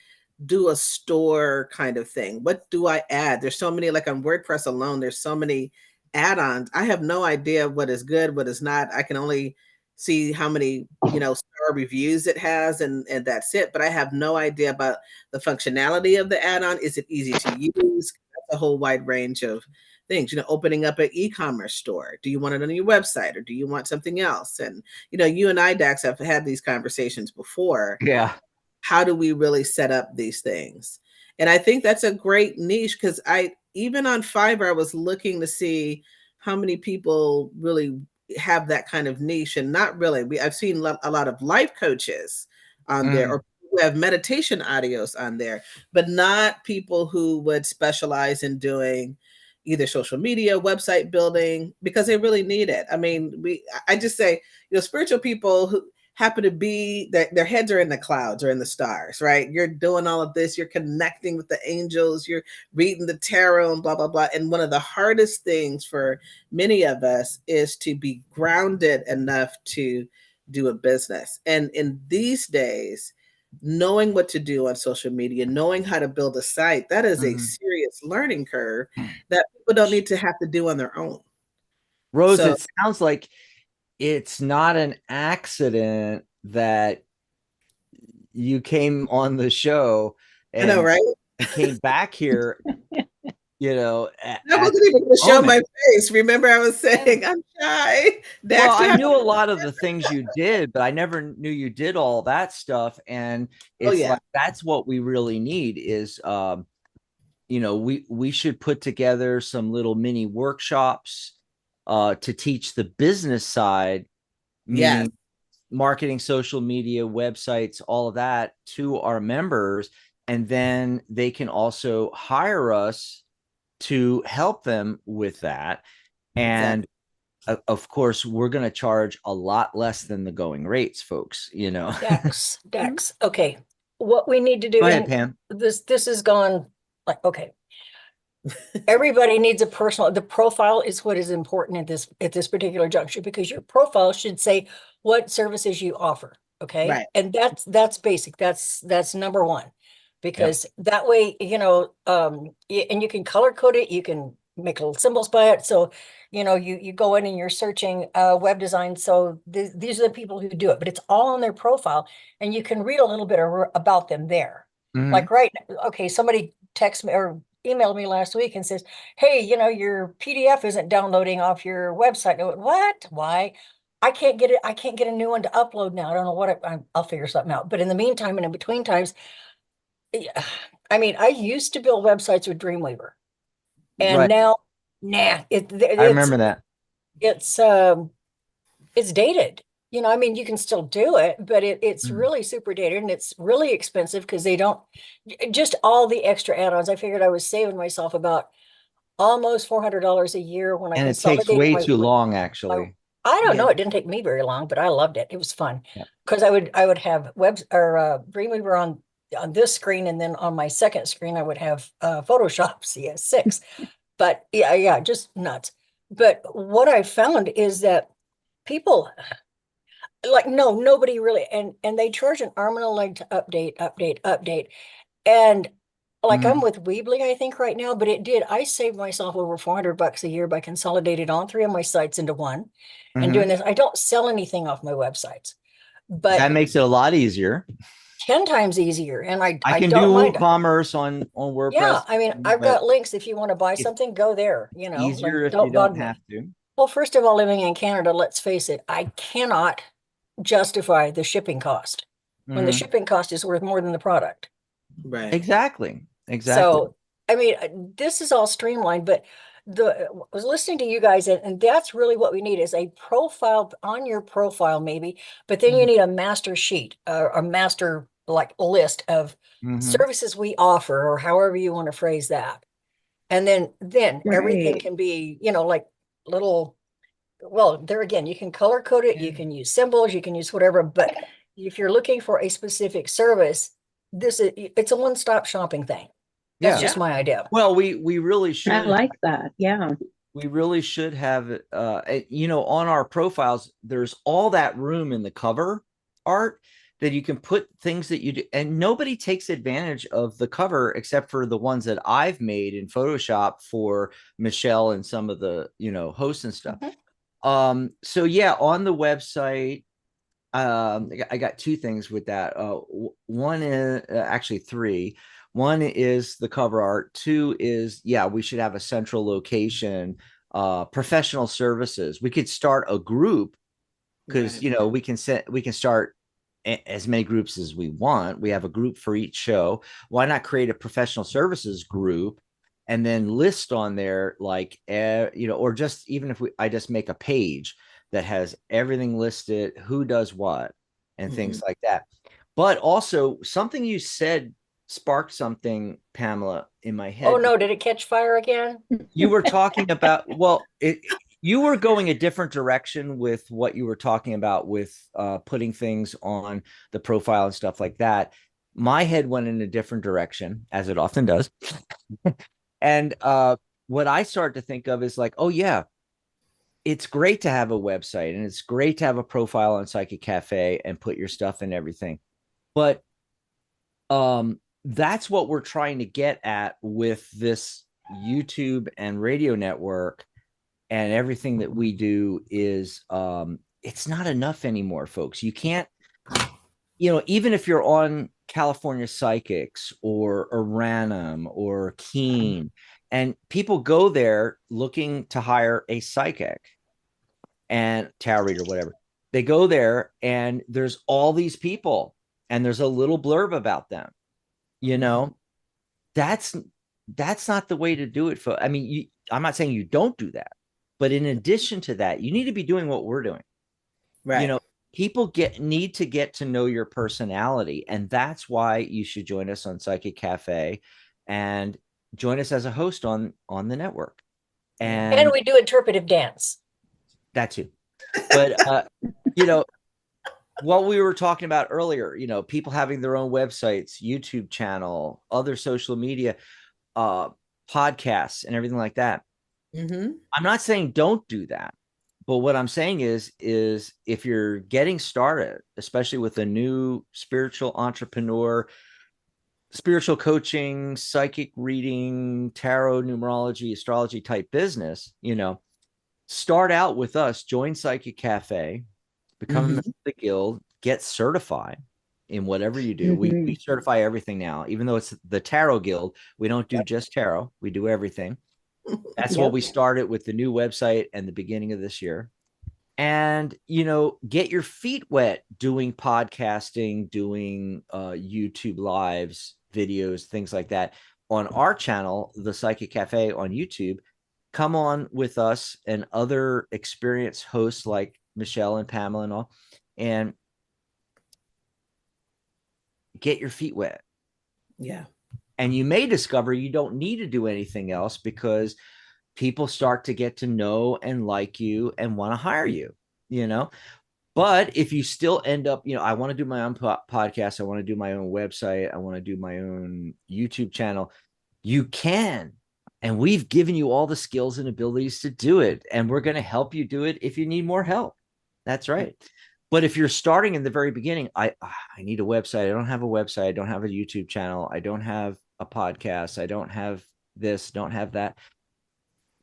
do a store kind of thing? What do I add? There's so many, like on WordPress alone, there's so many add-ons. I have no idea what is good, what is not. I can only see how many, star reviews it has, and that's it. But I have no idea about the functionality of the add-on. Is it easy to use? That's a whole wide range of things. Opening up an e-commerce store. Do you want it on your website, or do you want something else? And you and I, Dax, have had these conversations before. Yeah. How do we really set up these things? And I think that's a great niche, because even on Fiverr, I was looking to see how many people really have that kind of niche, and not really. I've seen a lot of life coaches on there, or who have meditation audios on there, but not people who would specialize in doing either social media, website building, because they really need it. I mean, I just say, spiritual people who happen to be their heads are in the clouds or in the stars, right? You're doing all of this, you're connecting with the angels, you're reading the tarot and blah, blah, blah. And one of the hardest things for many of us is to be grounded enough to do a business. And in these days, knowing what to do on social media, knowing how to build a site, that is a serious learning curve that people don't need to have to do on their own. Rose, So it sounds like it's not an accident that you came on the show I know, and right? came back here, I at wasn't even going to the show my moment. face. Remember, I was saying I'm shy. Well, Dax, I knew a lot of the things you did, but I never knew you did all that stuff. And oh it's yeah, like that's what we really need is we should put together some little mini workshops to teach the business side, yes, meaning marketing, social media, websites, all of that to our members. And then they can also hire us to help them with that. And exactly. of course, we're going to charge a lot less than the going rates, folks. Dex. Okay. What we need to do, Go ahead, and Pam. this has gone like, okay. Everybody needs a personal, the profile is what is important at this particular juncture, because your profile should say what services you offer. Okay. Right. And that's basic. That's number one, Yep. because that way, and you can color code it, you can make little symbols by it. So, you go in and you're searching web design. So these are the people who do it, but it's all on their profile, and you can read a little bit about them there. Mm-hmm. Like, okay, somebody text me or emailed me last week and says, hey, your PDF isn't downloading off your website. I went, what? Why? I can't get it. I can't get a new one to upload now. I don't know what I'll figure something out. But in the meantime, and in between times, I mean, I used to build websites with Dreamweaver, and Right. now, nah, I remember that. it's it's dated. I mean, you can still do it, but it's Mhm. really super dated, and it's really expensive because they don't just all the extra add-ons. I figured I was saving myself about almost $400 a year when I And it takes consolidated way my too long, my actually. I don't Yeah. know, it didn't take me very long, but I loved it. It was fun Yeah. because I would have webs or Dreamweaver on this screen, and then on my second screen I would have Photoshop CS6. But yeah, just nuts. But what I found is that people like, no, nobody really, and they charge an arm and a leg to update. And like, I'm Mhm. with Weebly, I think, right now, but I saved myself over $400 a year by consolidating all three of my sites into one and doing Mhm. this. I don't sell anything off my websites, That but makes it a lot easier. 10 times easier. And I I can don't do mind. WooCommerce on Yeah, WordPress, I mean, I've but got links. If you want to buy it's something, go there, like, easier if you don't don't bug have me. to. Well, first of all, living in Canada, let's face it, I cannot justify the shipping cost when the Mhm. shipping cost is worth more than the product. Right. Exactly. Exactly. So, I mean, this is all streamlined, but I was listening to you guys, and that's really what we need is a profile on your profile, maybe, but then you Mhm. need a master sheet, a master like list of Mhm. services we offer, or however you want to phrase that. And then everything Right. can be, like little, well, there again, you can color code it, you Yeah. can use symbols, you can use whatever, but if you're looking for a specific service, it's a one-stop shopping thing. That's Yeah. just Yeah. my idea. Well, we really I should like that. Yeah. have on our profiles there's all that room in the cover art that you can put things that you do, and nobody takes advantage of the cover except for the ones that I've made in Photoshop for Michelle and some of the hosts and stuff. Mhm. So yeah, on the website, I got two things with that. One is actually three. One is the cover art. Two is, yeah, we should have a central location. Professional services. We could start a group because Right. we can start as many groups as we want. We have a group for each show. Why not create a professional services group and then list on there, like or just even if I just make a page that has everything listed, who does what, and things Mhm. like that. But also something you said sparked something, Pamela, in my Oh head. no, did it catch fire again? You were talking about, well, you were going a different direction with what you were talking about with putting things on the profile and stuff like that. My head went in a different direction, as it often does. And what I start to think of is like, oh yeah, it's great to have a website and it's great to have a profile on Psychic Cafe and put your stuff and everything. But that's what we're trying to get at with this YouTube and radio network. and everything that we do is it's not enough anymore, folks. You can't, even if you're on California Psychics or Random or Keen, and people go there looking to hire a psychic and tarot reader, whatever. They go there and there's all these people and there's a little blurb about them. That's not the way to do it. I mean, I'm not saying you don't do that, but in addition to that, you need to be doing what we're doing. Right. People need to get to know your personality, and that's why you should join us on Psychic Cafe and join us as a host on the network. And we do interpretive dance. That too. But what we were talking about earlier, people having their own websites, YouTube channel, other social media, podcasts, and everything like that. Mm-hmm. I'm not saying don't do that. But what I'm saying is if you're getting started, especially with a new spiritual entrepreneur, spiritual coaching, psychic reading, tarot, numerology, astrology type business, start out with us, join Psychic Cafe, become a member of the guild, get certified in whatever you do. We certify everything now, even though it's the Tarot Guild. We don't do just tarot. We do everything. That's what we started with the new website and the beginning of this year. And, get your feet wet doing podcasting, doing YouTube lives, videos, things like that on our channel, the Psychic Cafe on YouTube. Come on with us and other experienced hosts like Michelle and Pamela and all, and get your feet wet. Yeah. And you may discover you don't need to do anything else because people start to get to know and like you and want to hire you, But if you still end up, I want to do my own podcast, I want to do my own website, I want to do my own YouTube channel, you can. And we've given you all the skills and abilities to do it. And we're going to help you do it if you need more help. That's right. But if you're starting in the very beginning, I need a website. I don't have a website. I don't have a YouTube channel. I don't have a podcast. I don't have this, don't have that.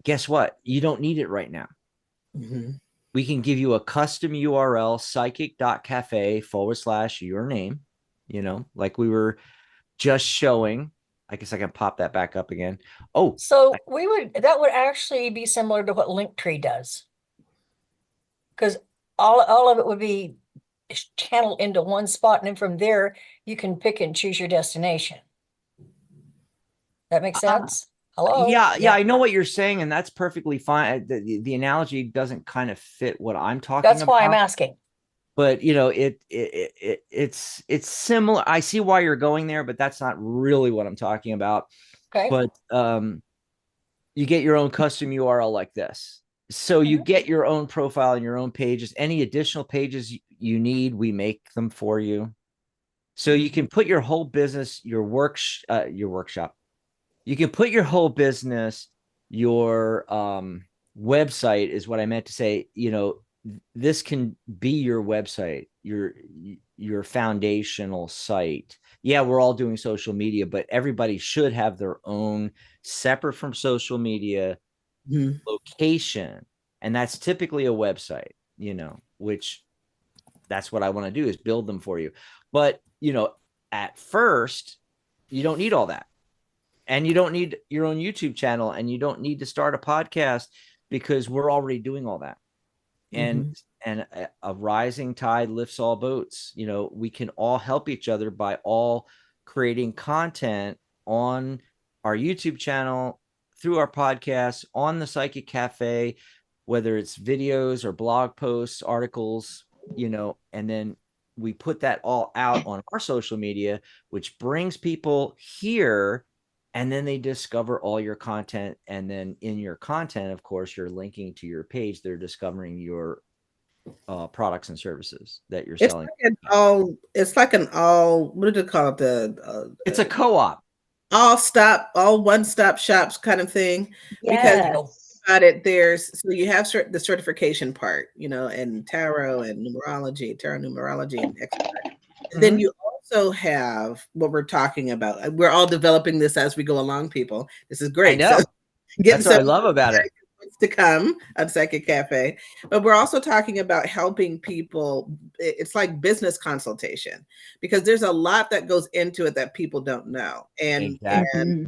Guess what? You don't need it right now. We can give you a custom URL, psychic.cafe/your name, like we were just showing. I guess I can pop that back up again. Oh, so that would actually be similar to what Linktree does. Because all of it would be channeled into one spot, and then from there you can pick and choose your destination. That makes sense? Hello? Yeah, I know what you're saying, and that's perfectly fine. The analogy doesn't kind of fit what I'm talking about. That's why I'm asking. But it's similar. I see why you're going there, but that's not really what I'm talking about. Okay. But you get your own custom URL like this. So you get your own profile and your own pages. Any additional pages you need, we make them for you. So you can put your whole business, your workshop. You can put your whole business, your website is what I meant to say. This can be your website, your foundational site. Yeah, we're all doing social media, but everybody should have their own separate from social media location. And that's typically a website, which that's what I want to do is build them for you. But, at first, you don't need all that. And you don't need your own YouTube channel, and you don't need to start a podcast because we're already doing all that. And a rising tide lifts all boats. We can all help each other by all creating content on our YouTube channel, through our podcast, on the Psychic Cafe, whether it's videos or blog posts, articles, and then we put that all out on our social media, which brings people here. And then they discover all your content. And then in your content, of course, you're linking to your page. They're discovering your products and services that you're selling. It's like what do they call it? It's a co-op. All one-stop shops kind of thing. Yes. Because about it, so you have the certification part, and tarot and numerology, and expert. And then you also have what we're talking about. We're all developing this as we go along, people. This is great. I know. So that's what I love about it. to come on Psychic Cafe, but we're also talking about helping people. It's like business consultation because there's a lot that goes into it that people don't know. Exactly.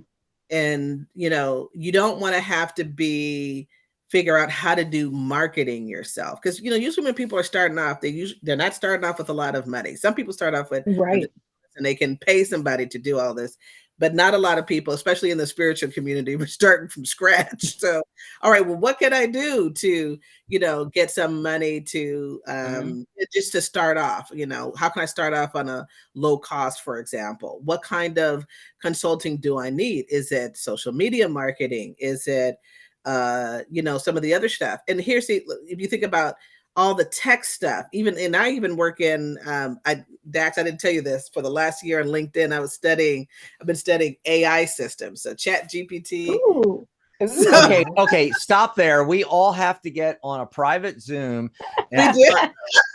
And you know, you don't want to have to figure out how to do marketing yourself, because you know, usually when people are starting off, they're not starting off with a lot of money. Some people start off with Right. and they can pay somebody to do all this, but not a lot of people, especially in the spiritual community, we're starting from scratch. So all right, well, what can I do to, you know, get some money to just to start off? You know, how can I start off on a low cost, for example? What kind of consulting do I need? Is it social media marketing? Is it you know, some of the other stuff? And here's the, if you think about all the tech stuff, even, and I even work in Dax, I didn't tell you this, for the last year on LinkedIn, I've been studying AI systems, so Chat GPT. Ooh. So Okay, stop there. We all have to get on a private Zoom we and did. start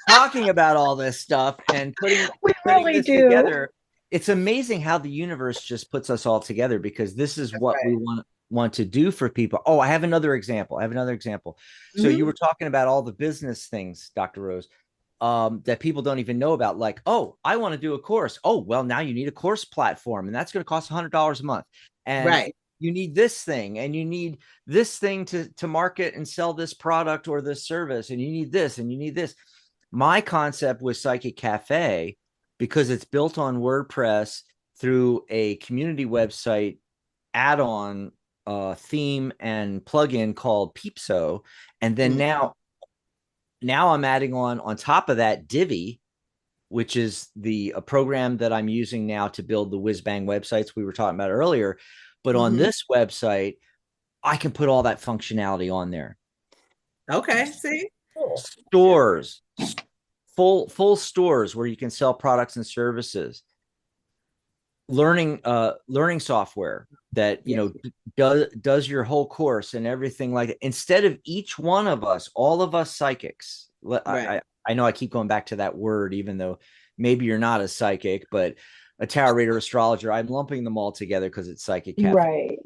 talking about all this stuff and We putting really this do. together. It's amazing how the universe just puts us all together, because this is That's what right. we want to do for people. Oh, I have another example. So you were talking about all the business things, Dr. Rose, that people don't even know about. Like, oh, I want to do a course. Oh, well, now you need a course platform, and that's going to cost $100 a month. And Right. you need this thing, and you need this thing to market and sell this product or this service, and you need this, and you need this. My concept was Psychic Cafe, because it's built on WordPress through a community website add-on theme and plugin called Peepso. And then now I'm adding on top of that Divi, which is the a program that I'm using now to build the whiz bang websites we were talking about earlier. But on this website, I can put all that functionality on there. Okay. See. Cool. Stores, full stores where you can sell products and services. Learning software that, you know, does your whole course and everything like that. Instead of each one of us, all of us psychics. Right. I know I keep going back to that word, even though maybe you're not a psychic, but a tarot reader, astrologer, I'm lumping them all together because it's Psychic Cafe. Right.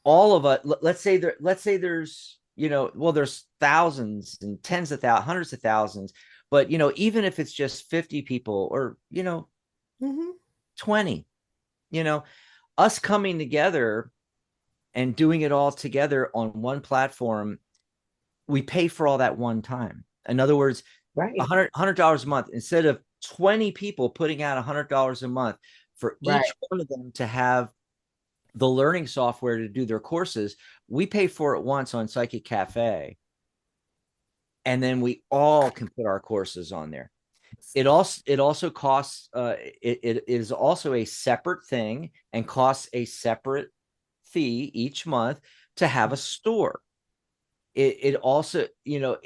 All of us, let's say there's, you know, well, there's thousands and tens of thousands, hundreds of thousands, but you know, even if it's just 50 people, or you know, 20, you know, us coming together and doing it all together on one platform, we pay for all that one time. In other words, Right. $100 a month, instead of 20 people putting out $100 a month for each one of them to have the learning software to do their courses, we pay for it once on Psychic Cafe. And then we all can put our courses on there. It also costs it is also a separate thing and costs a separate fee each month to have a store. It also, you know,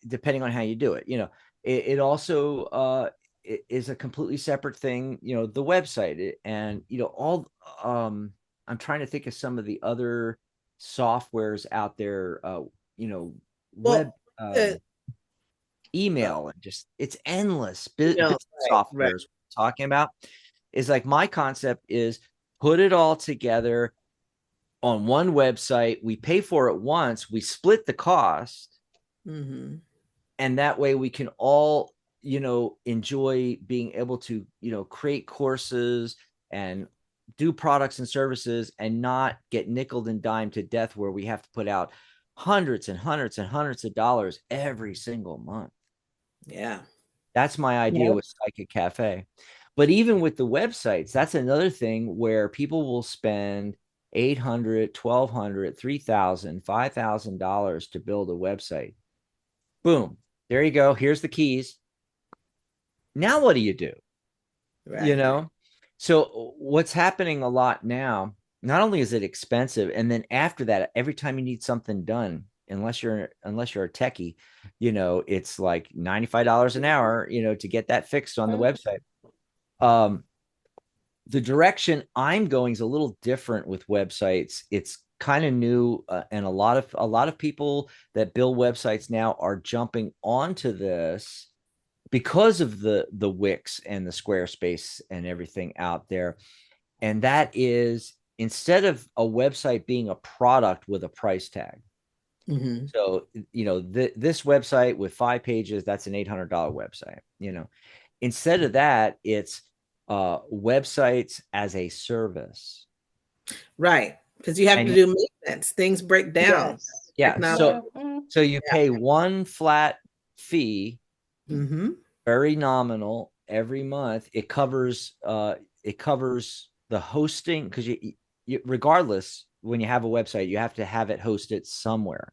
depending on how you do it, you know, it also it is a completely separate thing, you know, the website and you know, all I'm trying to think of some of the other softwares out there, you know, web Well, email, and just it's endless no, software is what we're talking about. Is like, my concept is put it all together on one website. We pay for it once, we split the cost, and that way we can all, you know, enjoy being able to, you know, create courses and do products and services and not get nickeled and dimed to death where we have to put out hundreds and hundreds and hundreds of dollars every single month. Yeah. That's my idea with Psychic Cafe. But even with the websites, that's another thing where people will spend $800, $1,200, $3,000, $5,000 to build a website. Boom. There you go. Here's the keys. Now what do you do? You know? So what's happening a lot now, not only is it expensive, and then after that, every time you need something done, unless you're a techie, you know, it's like $95 an hour, you know, to get that fixed on the website. The direction I'm going is a little different with websites. It's kind of new, and a lot of people that build websites now are jumping onto this because of the Wix and the Squarespace and everything out there. And that is, instead of a website being a product with a price tag, Mhm. So, this website with 5 pages, that's an $800 website. Instead of that, it's websites as a service. Right. Because you have to And do maintenance. Things break down. Yes. yeah, Technology. so you Yeah. pay one flat fee, Mhm. very nominal every month. It covers the hosting, because you regardless, when you have a website, you have to have it hosted somewhere.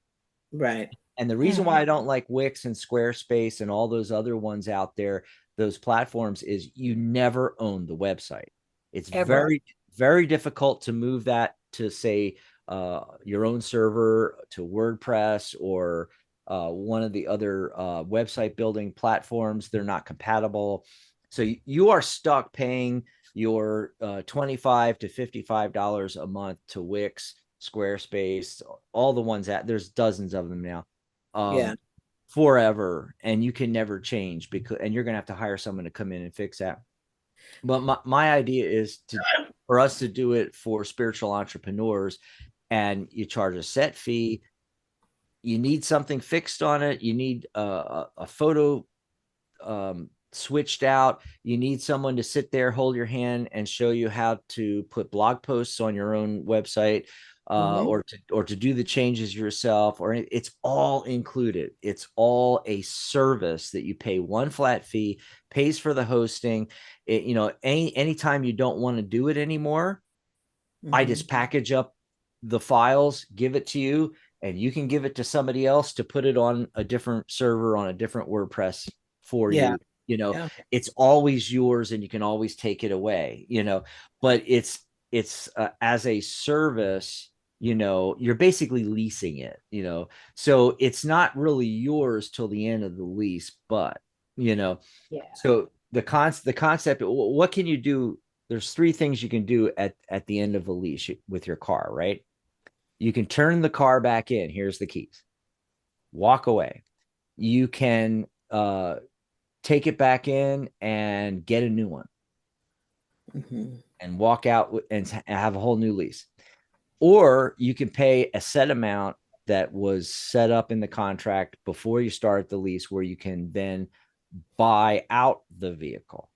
Right. And the reason why I don't like Wix and Squarespace and all those other ones out there, those platforms, is you never own the website. It's Ever. very, very difficult to move that to, say, your own server, to WordPress, or one of the other website building platforms. They're not compatible. So you are stuck paying your $25 to $55 a month to Wix, Squarespace, all the ones that there's dozens of them now, Yeah. forever, and you can never change, and you're gonna have to hire someone to come in and fix that. But my idea is for us to do it for spiritual entrepreneurs, and you charge a set fee. You need something fixed on it. You need a photo switched out. You need someone to sit there, hold your hand, and show you how to put blog posts on your own website, Mhm. or to do the changes yourself, or it's all included. It's all a service that you pay one flat fee, pays for the hosting. Anytime you don't want to do it anymore, I just Mhm. package up the files, give it to you, and you can give it to somebody else to put it on a different server, on a different WordPress for Yeah. you. Yeah. It's always yours, and you can always take it away, but it's as a service. You're basically leasing it, so it's not really yours till the end of the lease. But you know Yeah. so the concept, what can you do? There's three things you can do at the end of a lease with your car, right? You can turn the car back in. Here's the keys. Walk away. You can take it back in and get a new one, Mhm. and walk out and have a whole new lease. Or you can pay a set amount that was set up in the contract before you start the lease, where you can then buy out the vehicle.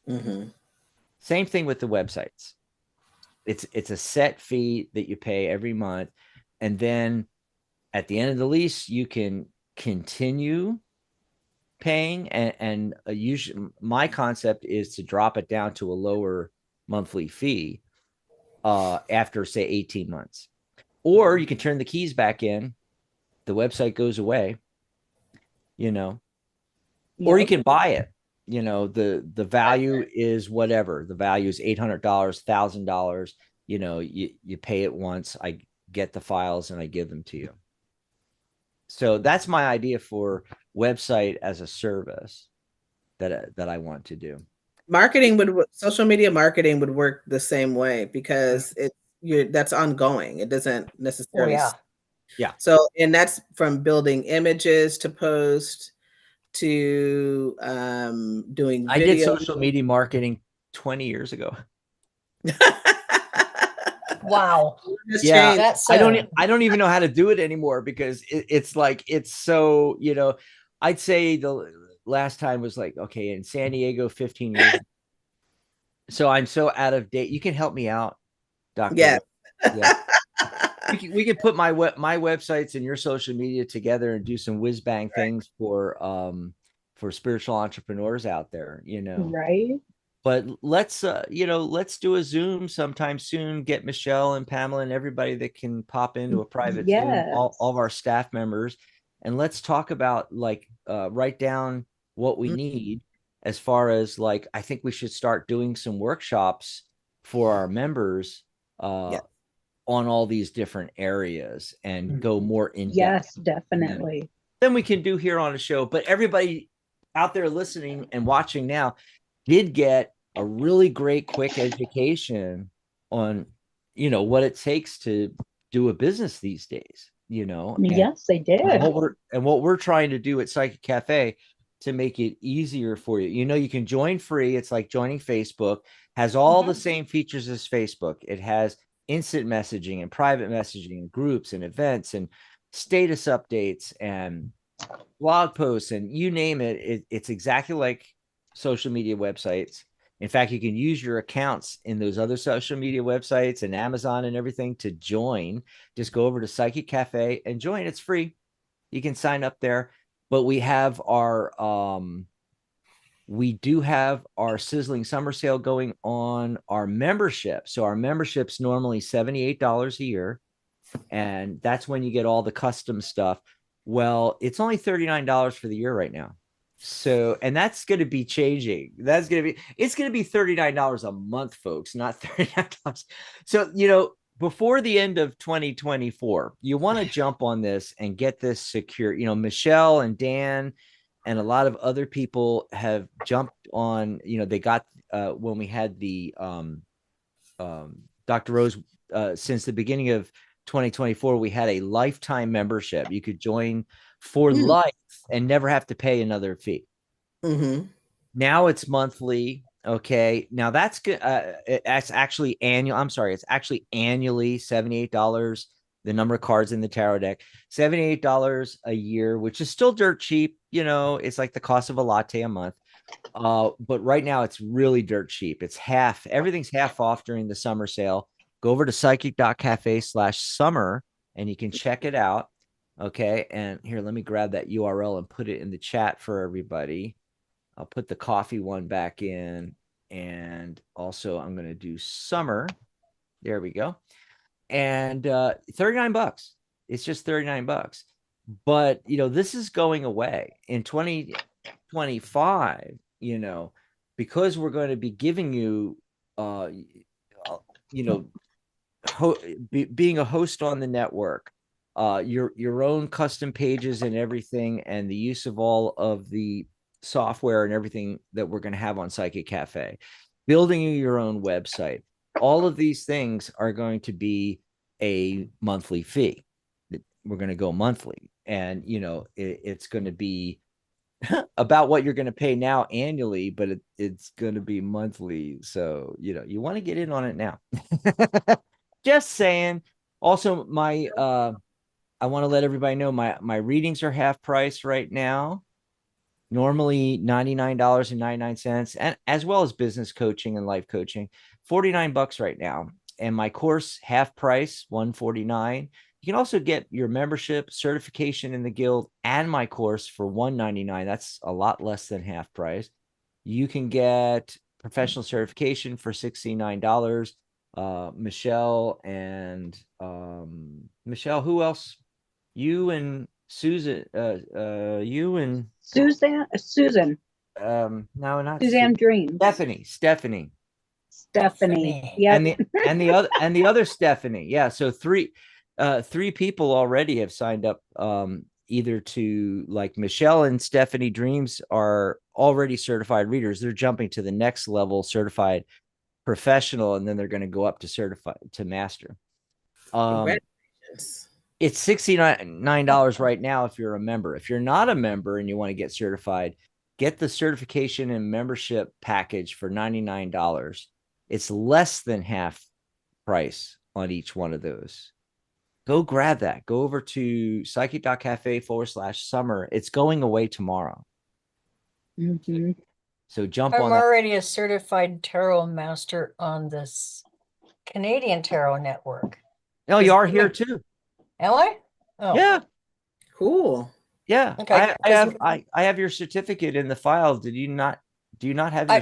Mhm. Same thing with the websites. It's a set fee that you pay every month, and then at the end of the lease, you can continue paying. And usually, my concept is to drop it down to a lower monthly fee after, say, 18 months. Or you can turn the keys back in, the website goes away, you know or you Yep. can buy it. The value is whatever. The value is $800, $1,000. You pay it once. I get the files and I give them to you. So that's my idea for website as a service that I want to do. Social media marketing would work the same way, because that's ongoing. It doesn't Oh, necessarily. yeah. Yeah. So, and that's from building images to post to doing I did video. social media marketing 20 years ago. Wow. It's Yeah. changed. That's I don't even know how to do it anymore, because it's like, it's so, I'd say the last time was like, okay, in San Diego 15 years. So I'm so out of date. You can help me out, Dr. Yeah. Ro. Yeah. We can put my websites and your social media together and do some whiz bang things for spiritual entrepreneurs out there, Right. But let's do a Zoom sometime soon. Get Michelle and Pamela and everybody that can pop into a private Zoom, all Yes. of our staff members, and let's talk about, like, write down what we Mm, need, as far as, like, I think we should start doing some workshops for our members yeah. on all these different areas, and go more in depth. Yes, And then definitely. we can do here on a show. But everybody out there listening and watching now did get a really great quick education on what it takes to do a business these days, and Yes, they did. what we're trying to do at Psychic Cafe to make it easier for you. You can join free. It's like joining Facebook. Has all the same features as Facebook. It has instant messaging and private messaging and groups and events and status updates and blog posts and you name it, it's exactly like social media websites. In fact, you can use your accounts in those other social media websites and Amazon and everything to join. Just go over to Psychic Cafe and join. It's free. You can sign up there. But we do have our sizzling summer sale going on our membership. So our membership's normally $78 a year, and that's when you get all the custom stuff. Well, it's only $39 for the year right now. So, and that's going to be changing. It's going to be $39 a month, folks, not $39. So, before the end of 2024, you want to jump on this and get this secure. Michelle and Dan and a lot of other people have jumped on, they got, when we had the Dr. Rose, since the beginning of 2024, we had a lifetime membership. You could join for life and never have to pay another fee. Mm-hmm. Now it's monthly. Okay. Now that's good. It's actually annual. I'm sorry. It's actually annually $78. The number of cards in the tarot deck, $78 a year, which is still dirt cheap. It's like the cost of a latte a month. But right now it's really dirt cheap. It's half. Everything's half off during the summer sale. Go over to psychic.cafe/summer and you can check it out. Okay. And here, let me grab that URL and put it in the chat for everybody. I'll put the coffee one back in. And also I'm going to do summer. There we go. And $39. It's just $39. But, this is going away in 2025, because we're going to be giving you, being a host on the network, your own custom pages and everything, and the use of all of the software and everything that we're going to have on Psychic Cafe, building your own website. All of these things are going to be a monthly fee. We're going to go monthly, and it's going to be about what you're going to pay now annually, but it's going to be monthly. So you want to get in on it now. Just saying. Also, I want to let everybody know my readings are half price right now. Normally $99.99, and as well as business coaching and life coaching, $49 right now. And my course, half price, $149. You can also get your membership, certification in the guild, and my course for $199. That's a lot less than half price. You can get professional certification for $69. Michelle, who else? You and Susan, Susan. No, not Suzanne Dreams. Stephanie. Yeah. And the other Stephanie. Yeah. So three people already have signed up, either to, like, Michelle and Stephanie Dreams are already certified readers. They're jumping to the next level, certified professional, and then they're going to go up to certified to master. It's $69 right now if you're a member. If you're not a member and you want to get certified, get the certification and membership package for $99. It's less than half price on each one of those. Go grab that. Go over to psychic.cafe/summer. It's going away tomorrow. Mm-hmm. So jump on I'm that. already a certified tarot master on this Canadian Tarot Network. No, you are here too. Am I? Oh. Yeah. Cool. Yeah. Okay. I have your certificate in the file. Do you not have your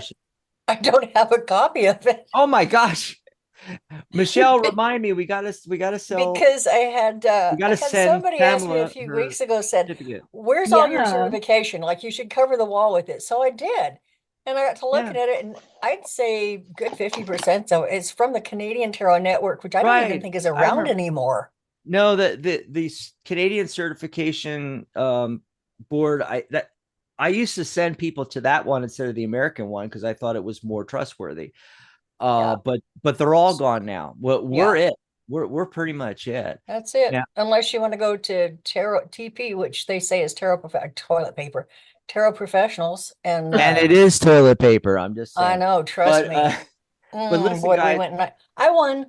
I don't have a copy of it. Oh my gosh. Michelle, remind me, we gotta sell, because I had somebody ask me a few weeks ago, said, where's all your certification? Like, you should cover the wall with it. So I did. And I got to looking at it, and I'd say good 50%. So it's from the Canadian Tarot Network, which I don't even think is around anymore. No, the Canadian certification board, I used to send people to that one instead of the American one because I thought it was more trustworthy. But they're all gone now. We're it. We're pretty much it. That's it. Yeah. Unless you want to go to Tarot TP, which they say is toilet paper, Tarot Professionals, and it is toilet paper. I'm just saying. I know. Trust me. But listen, boy, guys, I won.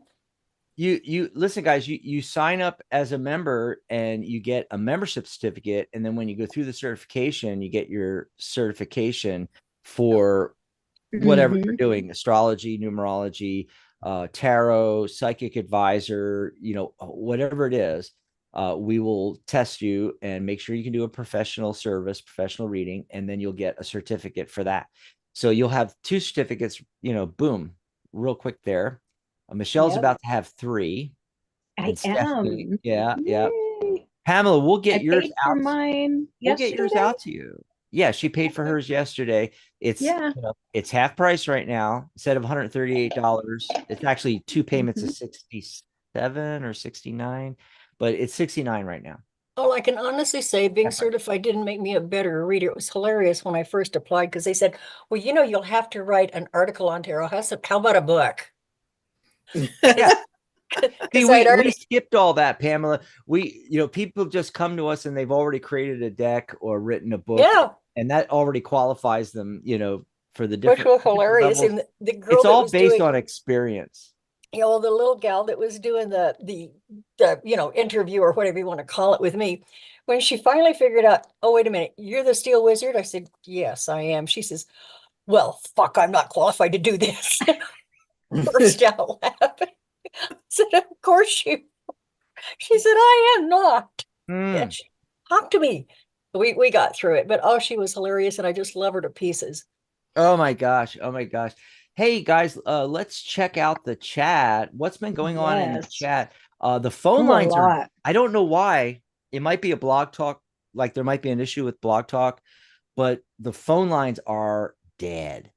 you listen, guys, you sign up as a member and you get a membership certificate, and then when you go through the certification, you get your certification for whatever you're Mm-hmm. doing: astrology, numerology, tarot, psychic advisor, whatever it is. We will test you and make sure you can do a professional service, professional reading, and then you'll get a certificate for that. So you'll have 2 certificates, boom, real quick there. Michelle's Yep, about to have 3, I and Stephanie, am. yeah, yeah. Yay. Pamela, I paid for mine we'll get yours yesterday. out to you. Yeah, she paid for hers yesterday. It's Yeah. it's half price right now. Instead of $138, it's actually 2 payments of Mhm. 67 or 69, but it's 69 right now. All I can honestly say, being Half price. certified didn't make me a better reader. It was hilarious when I first applied because they said, well, you'll have to write an article on tarot. How about a book? Yeah. See, Because I'd we already, skipped all that, Pamela. People just come to us and they've already created a deck or written a book, yeah, and that already qualifies them, for the which different was different hilarious. levels. And the girl It's that all was based doing, on experience. the little gal that was doing the interview or whatever you want to call it with me, when she finally figured out, oh, wait a minute, you're the steel wizard. I said, yes, I am. She says, well, fuck, I'm not qualified to do this. Burst out laughing. I said, of course you. She said, I am not. Hmm. And she talked to me. We got through it, but oh, she was hilarious, and I just love her to pieces. Oh my gosh. Oh my gosh. Hey guys, let's check out the chat. What's been going on in the Yes. chat? The phone Oh, a lines are, lot. I don't know why. It might be a blog talk, like there might be an issue with blog talk, but the phone lines are dead.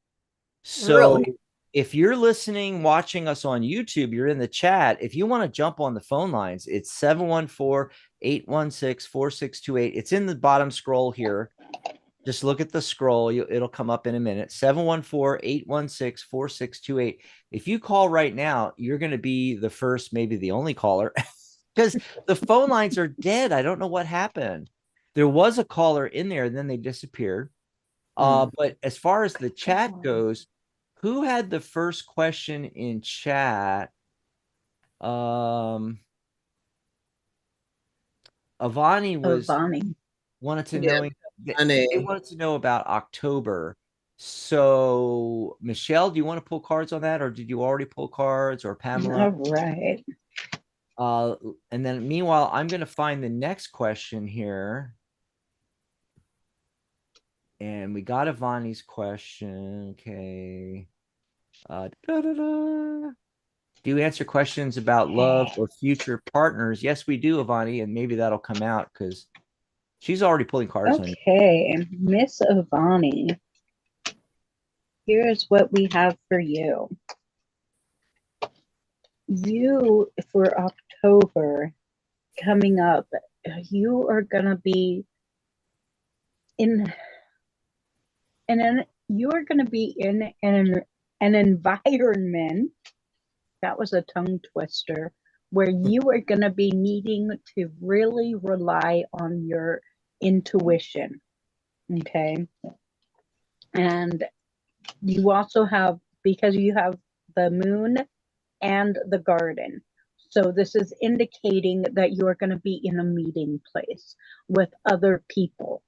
So Really? if you're listening, watching us on YouTube, you're in the chat. If you want to jump on the phone lines, it's 714-816-4628. It's in the bottom scroll here. Just look at the scroll. It'll come up in a minute. 714-816-4628. If you call right now, you're going to be the first, maybe the only caller, because the phone lines are dead. I don't know what happened. There was a caller in there, and then they disappeared. But as far as the chat goes, who had the first question in chat? Avani Oh, was Bonnie. wanted to Yeah, know, they funny. wanted to know about October. So, Michelle, do you want to pull cards on that, or did you already pull cards, or All Pamela? right. Uh, and then meanwhile, I'm going to find the next question here. And we got Avani's question. Okay. Do you answer questions about love Okay. or future partners? Yes, we do, Avani, and maybe that'll come out because she's already pulling cards on you. Okay, Miss Avani, here's what we have for you. You, for October coming up, you are going to be in you are going to be in an environment, that was a tongue twister, where you are going to be needing to really rely on your intuition. Okay. And you also have, because you have the moon and the garden. So this is indicating that you're going to be in a meeting place with other people.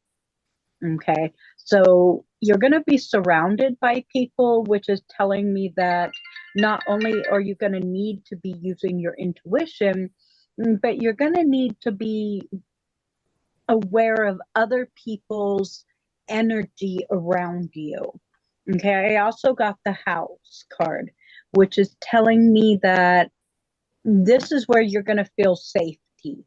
Okay. So you're going to be surrounded by people, which is telling me that not only are you going to need to be using your intuition, but you're going to need to be aware of other people's energy around you. Okay. I also got the house card, which is telling me that this is where you're going to feel safety,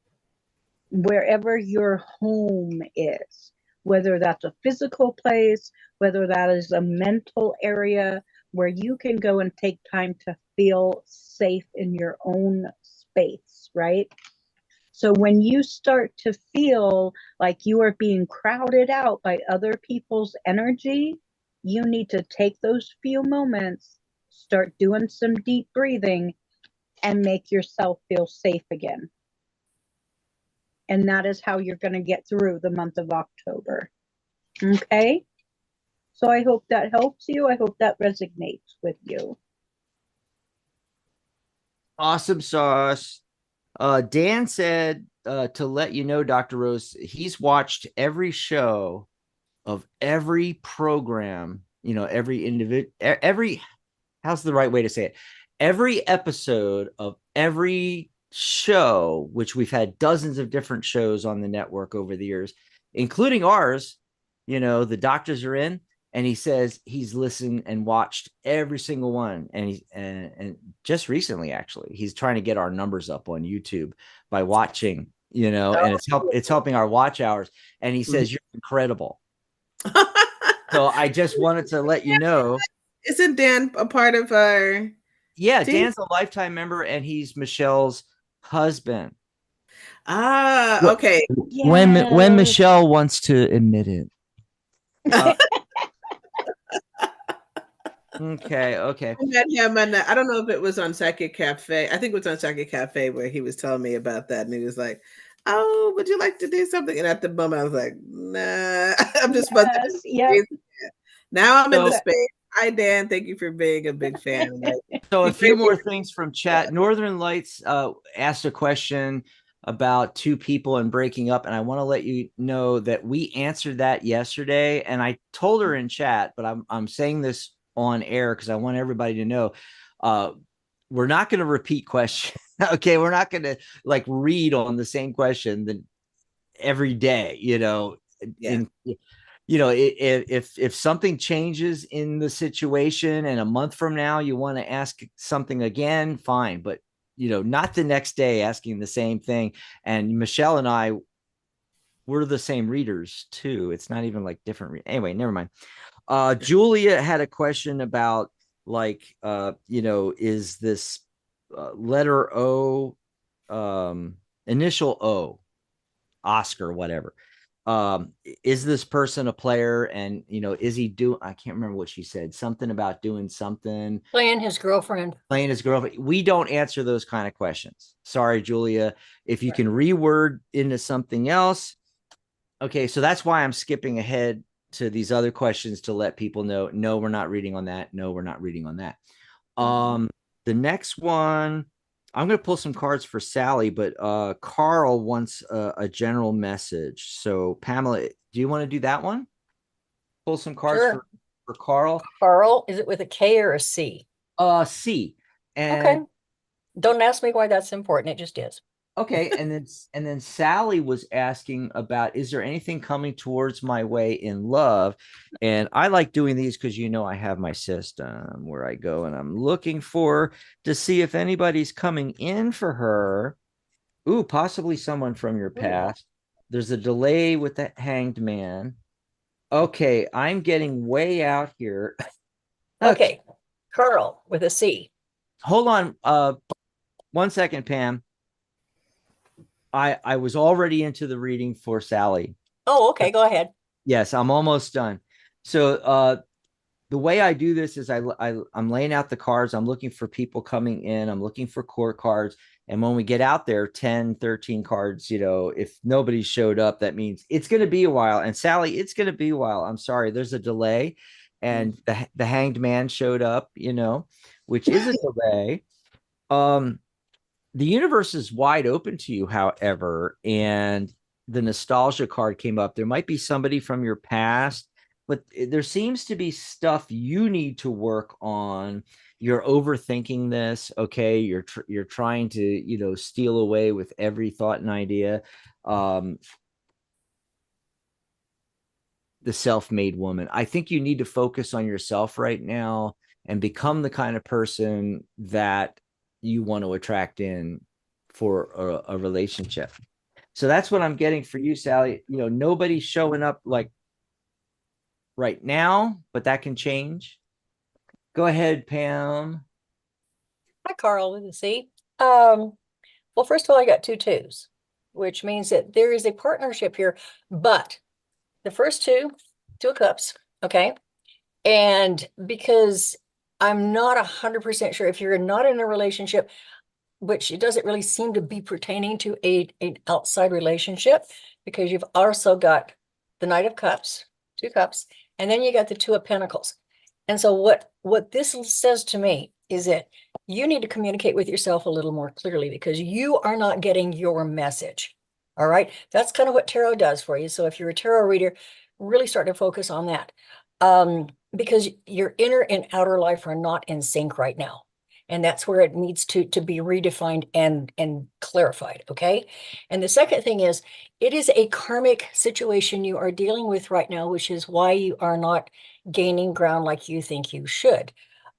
wherever your home is, whether that's a physical place, whether that is a mental area where you can go and take time to feel safe in your own space, right? So when you start to feel like you are being crowded out by other people's energy, you need to take those few moments, start doing some deep breathing, and make yourself feel safe again. And that is how you're going to get through the month of October. Okay? So I hope that helps you. I hope that resonates with you. Awesome sauce. Dan said to let you know, Dr. Rose, he's watched every show of every program, every individual, every, how's the right way to say it? Every episode of every show, which we've had dozens of different shows on the network over the years, including ours, the doctors are in. And he says he's listened and watched every single one. And and just recently, actually, he's trying to get our numbers up on YouTube by watching, and it's helping our watch hours. And he says, you're incredible. So I just wanted to let you know. Isn't Dan a part of our Yeah, team? Dan's a lifetime member and he's Michelle's husband. Okay. When Michelle wants to admit it. Okay. I met him, and I don't know if it was on Psychic Cafe. I think it was on Psychic Cafe where he was telling me about that, and he was like, "Oh, would you like to do something?" And at the moment, I was like, "Nah, I'm just supposed to." Yes. Now I'm in the space. Hi, Dan. Thank you for being a big fan. So a few more things from chat. Northern Lights asked a question about two people and breaking up, and I want to let you know that we answered that yesterday. And I told her in chat, but I'm saying this on air because I want everybody to know. We're not going to repeat questions. Okay, we're not going to like read on the same question every day. Yeah. If something changes in the situation and a month from now you want to ask something again, fine, but not the next day asking the same thing. And Michelle and I, we're the same readers too. It's not even like different. Anyway, never mind. Julia had a question about is this letter O, initial O, Oscar, whatever. Is this person a player? And is he doing, I can't remember what she said, something about doing something, playing his girlfriend. We don't answer those kind of questions. Sorry, Julia. If you can reword into something else. Okay, so that's why I'm skipping ahead to these other questions to let people know, no, we're not reading on that. No, we're not reading on that. The next one, I'm going to pull some cards for Sally, but Carl wants a general message. So Pamela, do you want to do that one? Pull some cards for Carl. Carl, is it with a K or a C? C. And okay. Don't ask me why that's important. It just is. Okay, and then Sally was asking about, is there anything coming towards my way in love? And I like doing these because I have my system where I go and I'm looking to see if anybody's coming in for her. Ooh, possibly someone from your past. There's a delay with the Hanged Man. Okay, I'm getting way out here. Okay, Carl with a C. Hold on, 1 second, Pam. I was already into the reading for Sally. Oh, okay. Go ahead. Yes, I'm almost done. So the way I do this is I'm laying out the cards. I'm looking for people coming in. I'm looking for court cards. And when we get out there, 10, 13 cards, if nobody showed up, that means it's going to be a while. And Sally, it's going to be a while. I'm sorry. There's a delay. And the Hanged Man showed up, which is a delay. The universe is wide open to you, however, and the nostalgia card came up. There might be somebody from your past, but there seems to be stuff you need to work on. You're overthinking this. Okay. You're trying to, steal away with every thought and idea. The self-made woman. I think you need to focus on yourself right now and become the kind of person that you want to attract in for a relationship. So that's what I'm getting for you, Sally. Nobody's showing up like right now, but that can change. Go ahead, Pam. Hi, Carl with a C. Well, first of all, I got 2 2s, which means that there is a partnership here, but the first 2 of cups. Okay. And because I'm not 100% sure if you're not in a relationship, which it doesn't really seem to be pertaining to an outside relationship, because you've also got the Knight of Cups, 2 cups, and then you got the 2 of Pentacles. And so what this says to me is it you need to communicate with yourself a little more clearly because you are not getting your message. All right. That's kind of what tarot does for you. So if you're a tarot reader, really start to focus on that. Because your inner and outer life are not in sync right now. And that's where it needs to be redefined and clarified. Okay. And the second thing is it is a karmic situation you are dealing with right now, which is why you are not gaining ground like you think you should.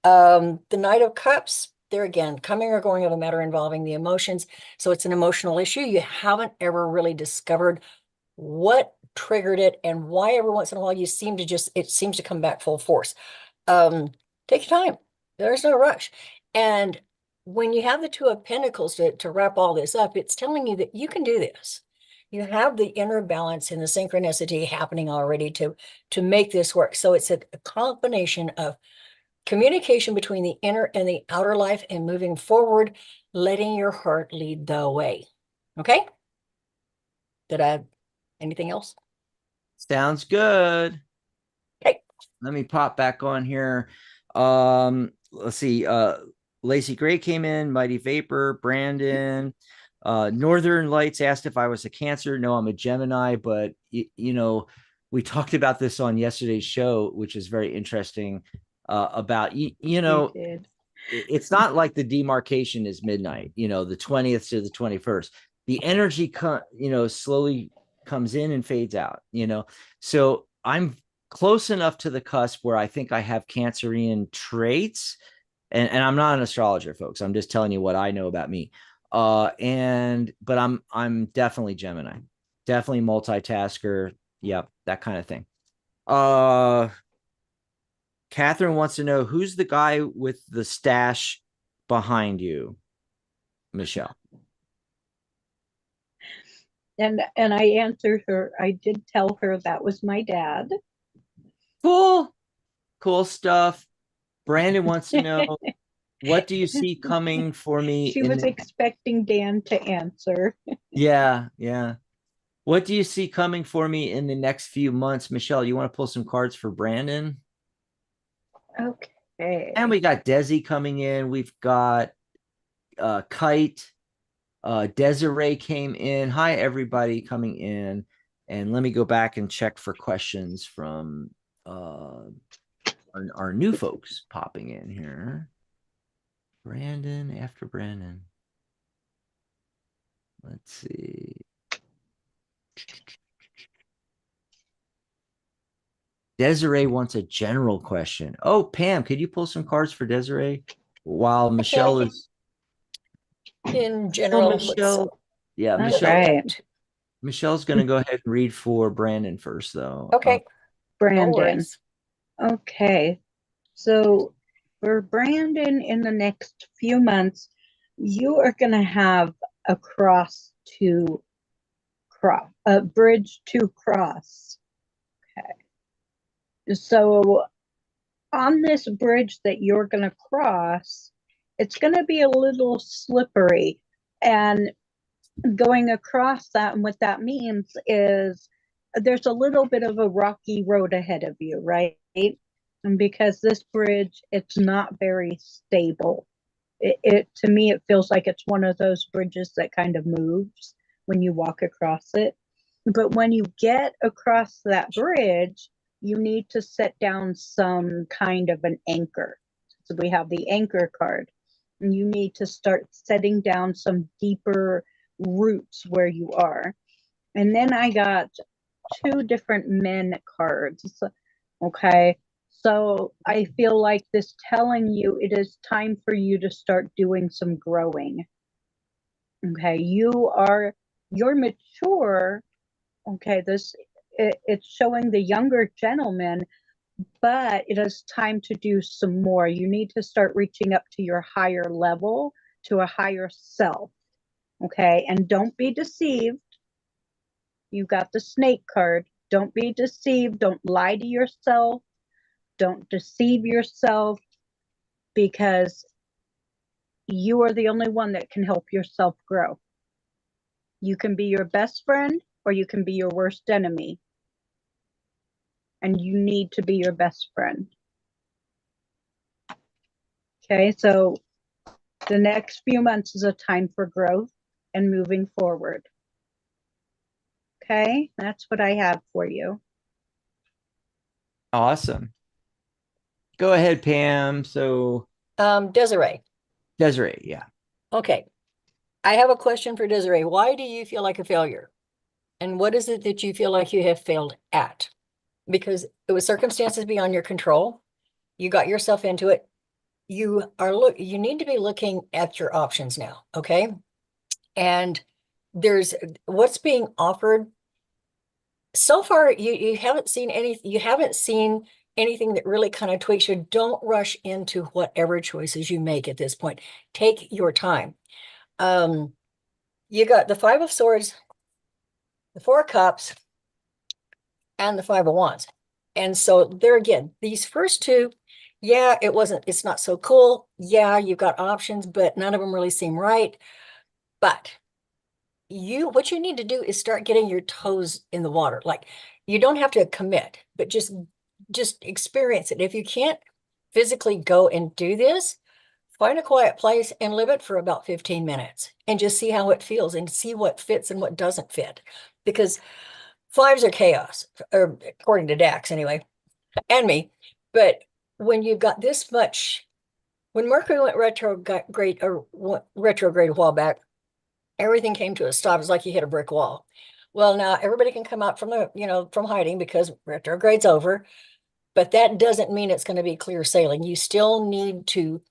The Knight of Cups, there again, coming or going of a matter involving the emotions. So it's an emotional issue. You haven't ever really discovered what triggered it and why every once in a while you seem to just, it seems to come back full force. Take your time. There's no rush. And when you have the Two of Pentacles to wrap all this up, it's telling you that you can do this. You have the inner balance and the synchronicity happening already to make this work. So it's a combination of communication between the inner and the outer life and moving forward, letting your heart lead the way. Okay? Did I, anything else? Sounds good. Okay. Let me pop back on here. Let's see. Lacey Gray came in, Mighty Vapor, Brandon. Northern Lights asked if I was a Cancer. No, I'm a Gemini, but you know, we talked about this on yesterday's show, which is very interesting. About you know, it's not like the demarcation is midnight, you know, the 20th to the 21st. The energy slowly comes in and fades out, you know. So I'm close enough to the cusp where I think I have Cancerian traits. And I'm not an astrologer, folks. I'm just telling you what I know about me. But I'm definitely Gemini, definitely multitasker. Yep, that kind of thing. Catherine wants to know who's the guy with the stash behind you, Michelle. And I answered her. I did tell her that was my dad. Cool stuff. Brandon wants to know, what do you see coming for me? She was expecting Dan to answer. Yeah. What do you see coming for me in the next few months? Michelle, you want to pull some cards for Brandon? Okay. And we got Desi coming in. We've got Kite. Desiree came in. Hi, everybody coming in. And let me go back and check for questions from our new folks popping in here. Brandon after Brandon. Let's see. Desiree wants a general question. Oh, Pam, could you pull some cards for Desiree while Michelle is in general? Michelle, yeah, Michelle. Right. Michelle's going to go ahead and read for Brandon first, though. Okay. Brandon. No, okay. So for Brandon, in the next few months, you are going to have a bridge to cross. Okay. So on this bridge that you're going to cross, it's going to be a little slippery. And going across that, and what that means is there's a little bit of a rocky road ahead of you, right? And because this bridge, it's not very stable. It to me, it feels like it's one of those bridges that kind of moves when you walk across it. But when you get across that bridge, you need to set down some kind of an anchor. So we have the anchor card. And you need to start setting down some deeper roots where you are. And then I got two different men cards. Okay. So I feel like this telling you it is time for you to start doing some growing. Okay. You're mature. Okay. It's showing the younger gentleman, but it is time to do some more. You need to start reaching up to your higher level, to a higher self. Okay. And don't be deceived. You got the snake card. Don't be deceived. Don't lie to yourself. Don't deceive yourself, because you are the only one that can help yourself grow. You can be your best friend or you can be your worst enemy. And you need to be your best friend. Okay, so the next few months is a time for growth and moving forward. Okay, that's what I have for you. Awesome. Go ahead, Pam. So Desiree. Desiree, yeah. Okay. I have a question for Desiree. Why do you feel like a failure? And what is it that you feel like you have failed at? Because it was circumstances beyond your control. You got yourself into it. You need to be looking at your options now, okay? And there's what's being offered. So far, you haven't seen anything that really kind of tweaks you. Don't rush into whatever choices you make at this point. Take your time. You got the Five of Swords, the Four of Cups, and the Five of Wands. And so there again, these first two, yeah, it's not so cool. Yeah, you've got options, but none of them really seem right. But what you need to do is start getting your toes in the water. Like, you don't have to commit, but just experience it. If you can't physically go and do this, find a quiet place and live it for about 15 minutes and just see how it feels and see what fits and what doesn't fit. Because fives are chaos, or according to Dax anyway, and me. But when you've got this much, when Mercury went retrograde a while back, everything came to a stop. It's like you hit a brick wall. Well, now everybody can come out from hiding because retrograde's over, but that doesn't mean it's going to be clear sailing. You still need to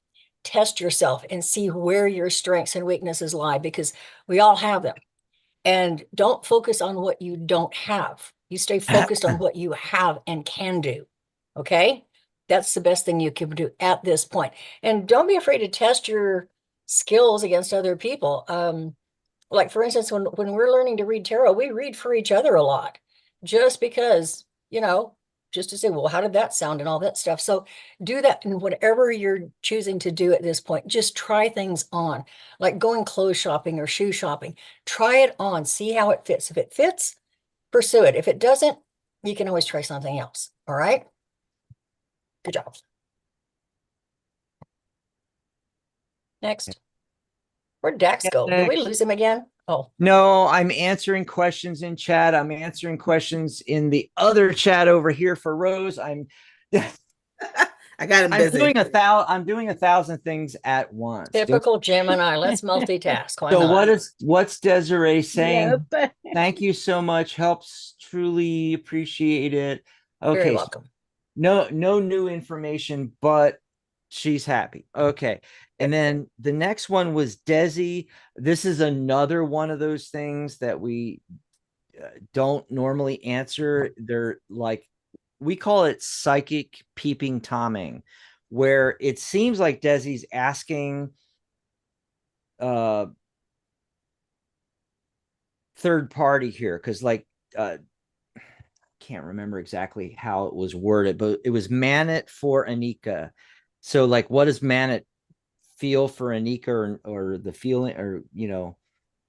test yourself and see where your strengths and weaknesses lie, because we all have them. And don't focus on what you don't have. You stay focused on what you have and can do. Okay? That's the best thing you can do at this point. And don't be afraid to test your skills against other people. Like, for instance, when we're learning to read tarot, we read for each other a lot, just because, just to say, well, how did that sound and all that stuff. So do that in whatever you're choosing to do at this point. Just try things on, like going clothes shopping or shoe shopping. Try it on, see how it fits. If it fits, pursue it. If it doesn't, you can always try something else. All right. Good job. Next. Where'd Dax go? Did we lose him again? Oh. No, I'm answering questions in chat. I'm answering questions in the other chat over here for Rose. I got him busy. I'm doing 1,000 things at once. Typical Gemini. Let's multitask. Why so not? what's Desiree saying? Yep. Thank you so much. Helps, truly appreciate it. Okay. Very welcome. No new information, but she's happy. Okay. And then the next one was Desi. This is another one of those things that we don't normally answer. They're like, we call it psychic peeping Toming, where it seems like Desi's asking third party here, because can't remember exactly how it was worded, but it was Manet for Anika. So like, what does Manet feel for Anika, or the feeling, or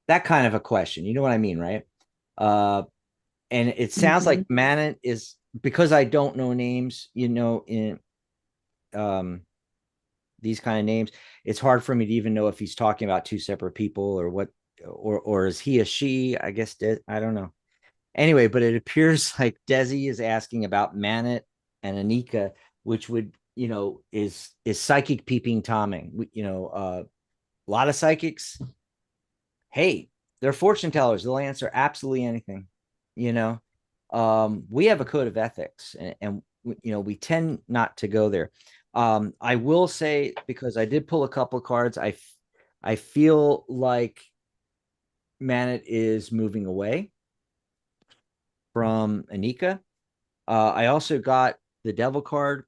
that kind of a question, you know what I mean, right? And it sounds like Manet is, because I don't know names, in these kind of names, it's hard for me to even know if he's talking about two separate people, or what, or is he a she, I guess. I don't know. Anyway, but it appears like Desi is asking about Manet and Anika, which would, is psychic peeping Toming. A lot of psychics, hey, they're fortune tellers. They'll answer absolutely anything. We have a code of ethics, and we tend not to go there. I will say, because I did pull a couple of cards, I feel like Manet is moving away from Anika. I also got the Devil card.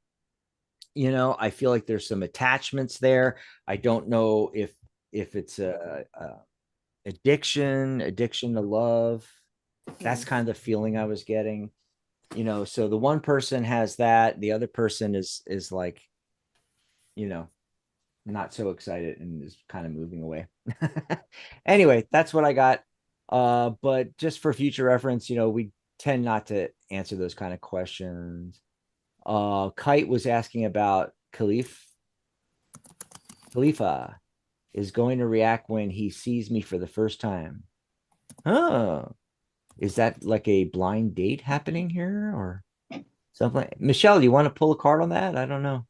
I feel like there's some attachments there. I don't know if it's a addiction to love. That's kind of the feeling I was getting. So the one person has that, the other person is like, not so excited and is kind of moving away. Anyway, that's what I got. But just for future reference, we tend not to answer those kind of questions. Kite was asking about Khalif. Khalifa is going to react when he sees me for the first time. Oh, is that like a blind date happening here or something? Michelle, you want to pull a card on that? I don't know.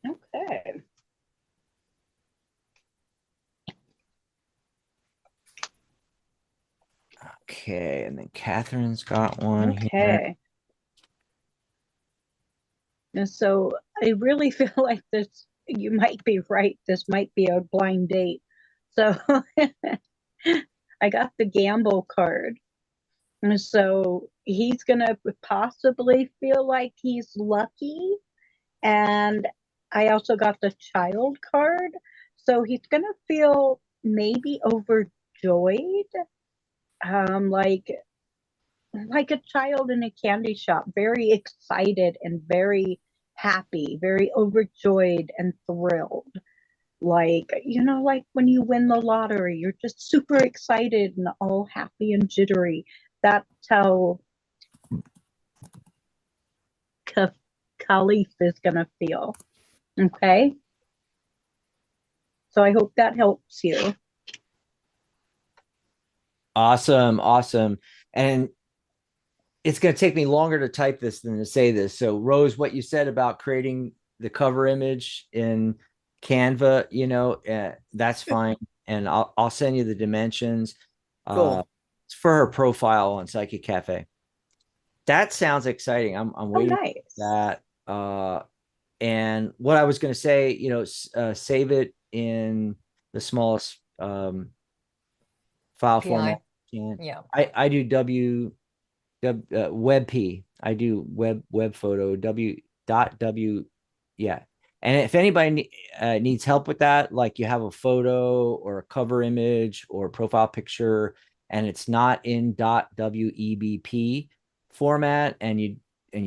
Okay. Okay, and then Catherine's got one here. Okay. And so I really feel like this, you might be right. This might be a blind date. So I got the gamble card. And so he's going to possibly feel like he's lucky. And I also got the child card. So he's going to feel maybe overjoyed, um, like like a child in a candy shop, very excited and very happy, very overjoyed and thrilled. Like, like when you win the lottery, you're just super excited and all happy and jittery. That's how Khalif is going to feel. Okay. So I hope that helps you. Awesome, awesome. And it's going to take me longer to type this than to say this. So, Rose, what you said about creating the cover image in Canva, that's fine, and I'll send you the dimensions. Cool. It's for her profile on Psychic Cafe. That sounds exciting. I'm waiting nice. for that. And what I was going to say, save it in the smallest file PI. format. Yeah. I do WebP. I do web photo w. Yeah. And if anybody needs help with that, like you have a photo or a cover image or a profile picture, and it's not in .webp format, and you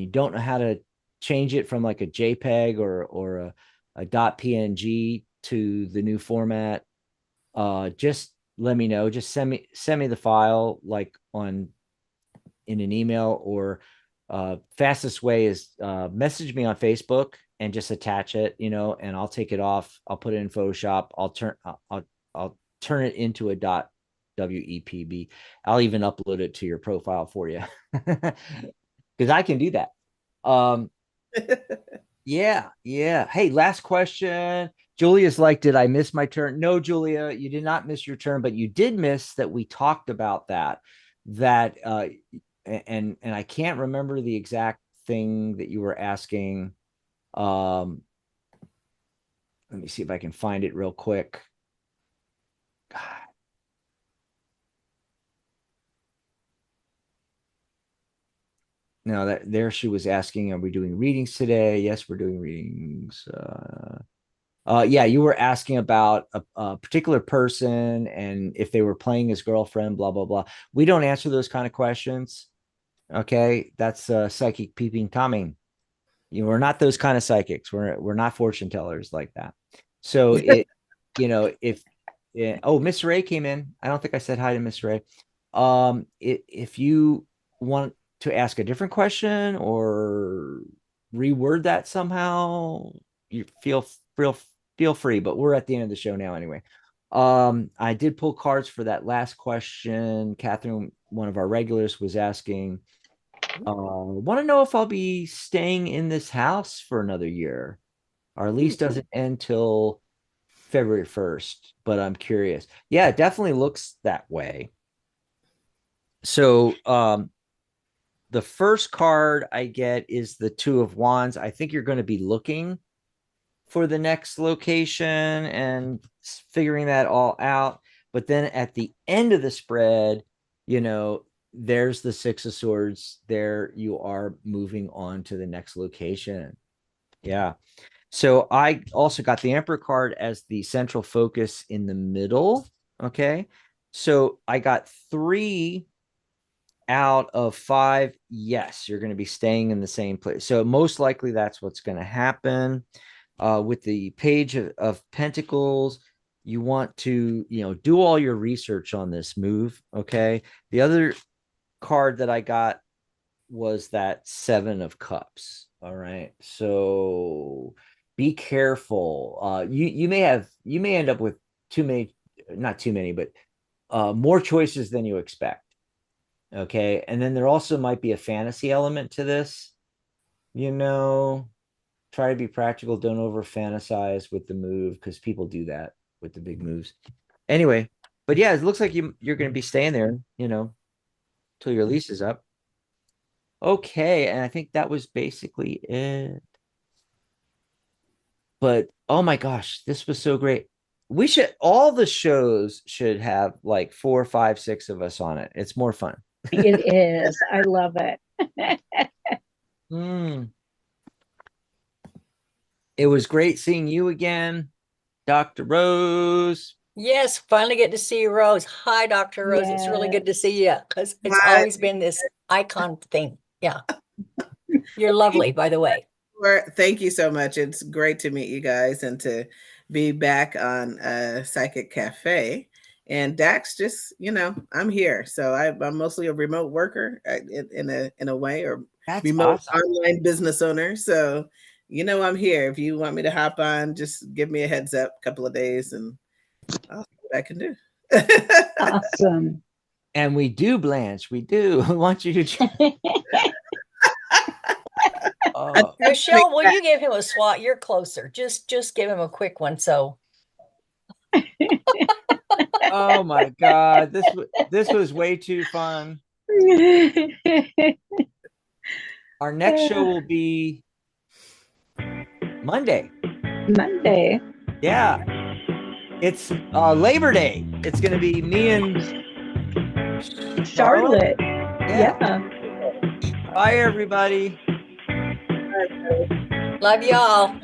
don't know how to change it from like a JPEG or a .png to the new format, just let me know. Just send me the file like in an email, or fastest way is message me on Facebook and just attach it, and I'll take it off. I'll put it in Photoshop. I'll turn it into a .wepb. I'll even upload it to your profile for you because I can do that. Yeah. Hey, last question. Julia's like, did I miss my turn? No, Julia, you did not miss your turn, but you did miss that we talked about that and I can't remember the exact thing that you were asking. Um, let me see if I can find it real quick. God. No, that there she was asking, are we doing readings today? Yes, we're doing readings. Yeah, you were asking about a particular person and if they were playing his girlfriend, blah, blah, blah. We don't answer those kind of questions. Okay. That's psychic peeping Tommy. We're not those kind of psychics. We're not fortune tellers like that. So if oh, Miss Ray came in. I don't think I said hi to Miss Ray. If you want to ask a different question or reword that somehow, you feel free. But we're at the end of the show now anyway. I did pull cards for that last question. Catherine, one of our regulars, was asking, want to know if I'll be staying in this house for another year. Our lease doesn't end till February 1st, but I'm curious. Yeah, it definitely looks that way. So, the first card I get is the Two of Wands. I think you're going to be looking for the next location and figuring that all out. But then at the end of the spread, there's the Six of Swords. There you are moving on to the next location. Yeah. So I also got the Emperor card as the central focus in the middle. Okay. So I got 3 out of 5. Yes, you're going to be staying in the same place. So most likely that's what's going to happen. With the Page of Pentacles, you want to, do all your research on this move. Okay. The other card that I got was that 7 of Cups. All right. So Be careful. You may end up with too many, not too many, but more choices than you expect. Okay. And then there also might be a fantasy element to this. You know, try to be practical. Don't over fantasize with the move because people do that with the big moves. Anyway, but yeah, it looks like you're going to be staying there, till your lease is up. Okay, and I think that was basically it. But oh my gosh, this was so great. We should all the shows should have like 4, 5, 6 of us on it. It's more fun. It is. I love it. Mm. It was great seeing you again, Dr. Rose. Yes, finally get to see you, Rose. Hi, Dr. Rose. It's really good to see you because it's Hi. always been this icon thing. Yeah. You're lovely, by the way. Thank you so much. It's great to meet you guys and to be back on Psychic Cafe. And Dax, just I'm here. So I'm mostly a remote worker in a way, or That's remote awesome. online business owner. So I'm here. If you want me to hop on, just give me a heads up, a couple of days, and I'll see what I can do. Awesome. And we do, Blanche. We do. We want you to. Michelle, will you give him a swat? You're closer. Just give him a quick one. So. Oh my God, this was way too fun. Our next show will be Monday. Monday. Yeah. It's Labor Day. It's going to be me and Charlotte. Yeah. Yeah. Bye, everybody. Love y'all.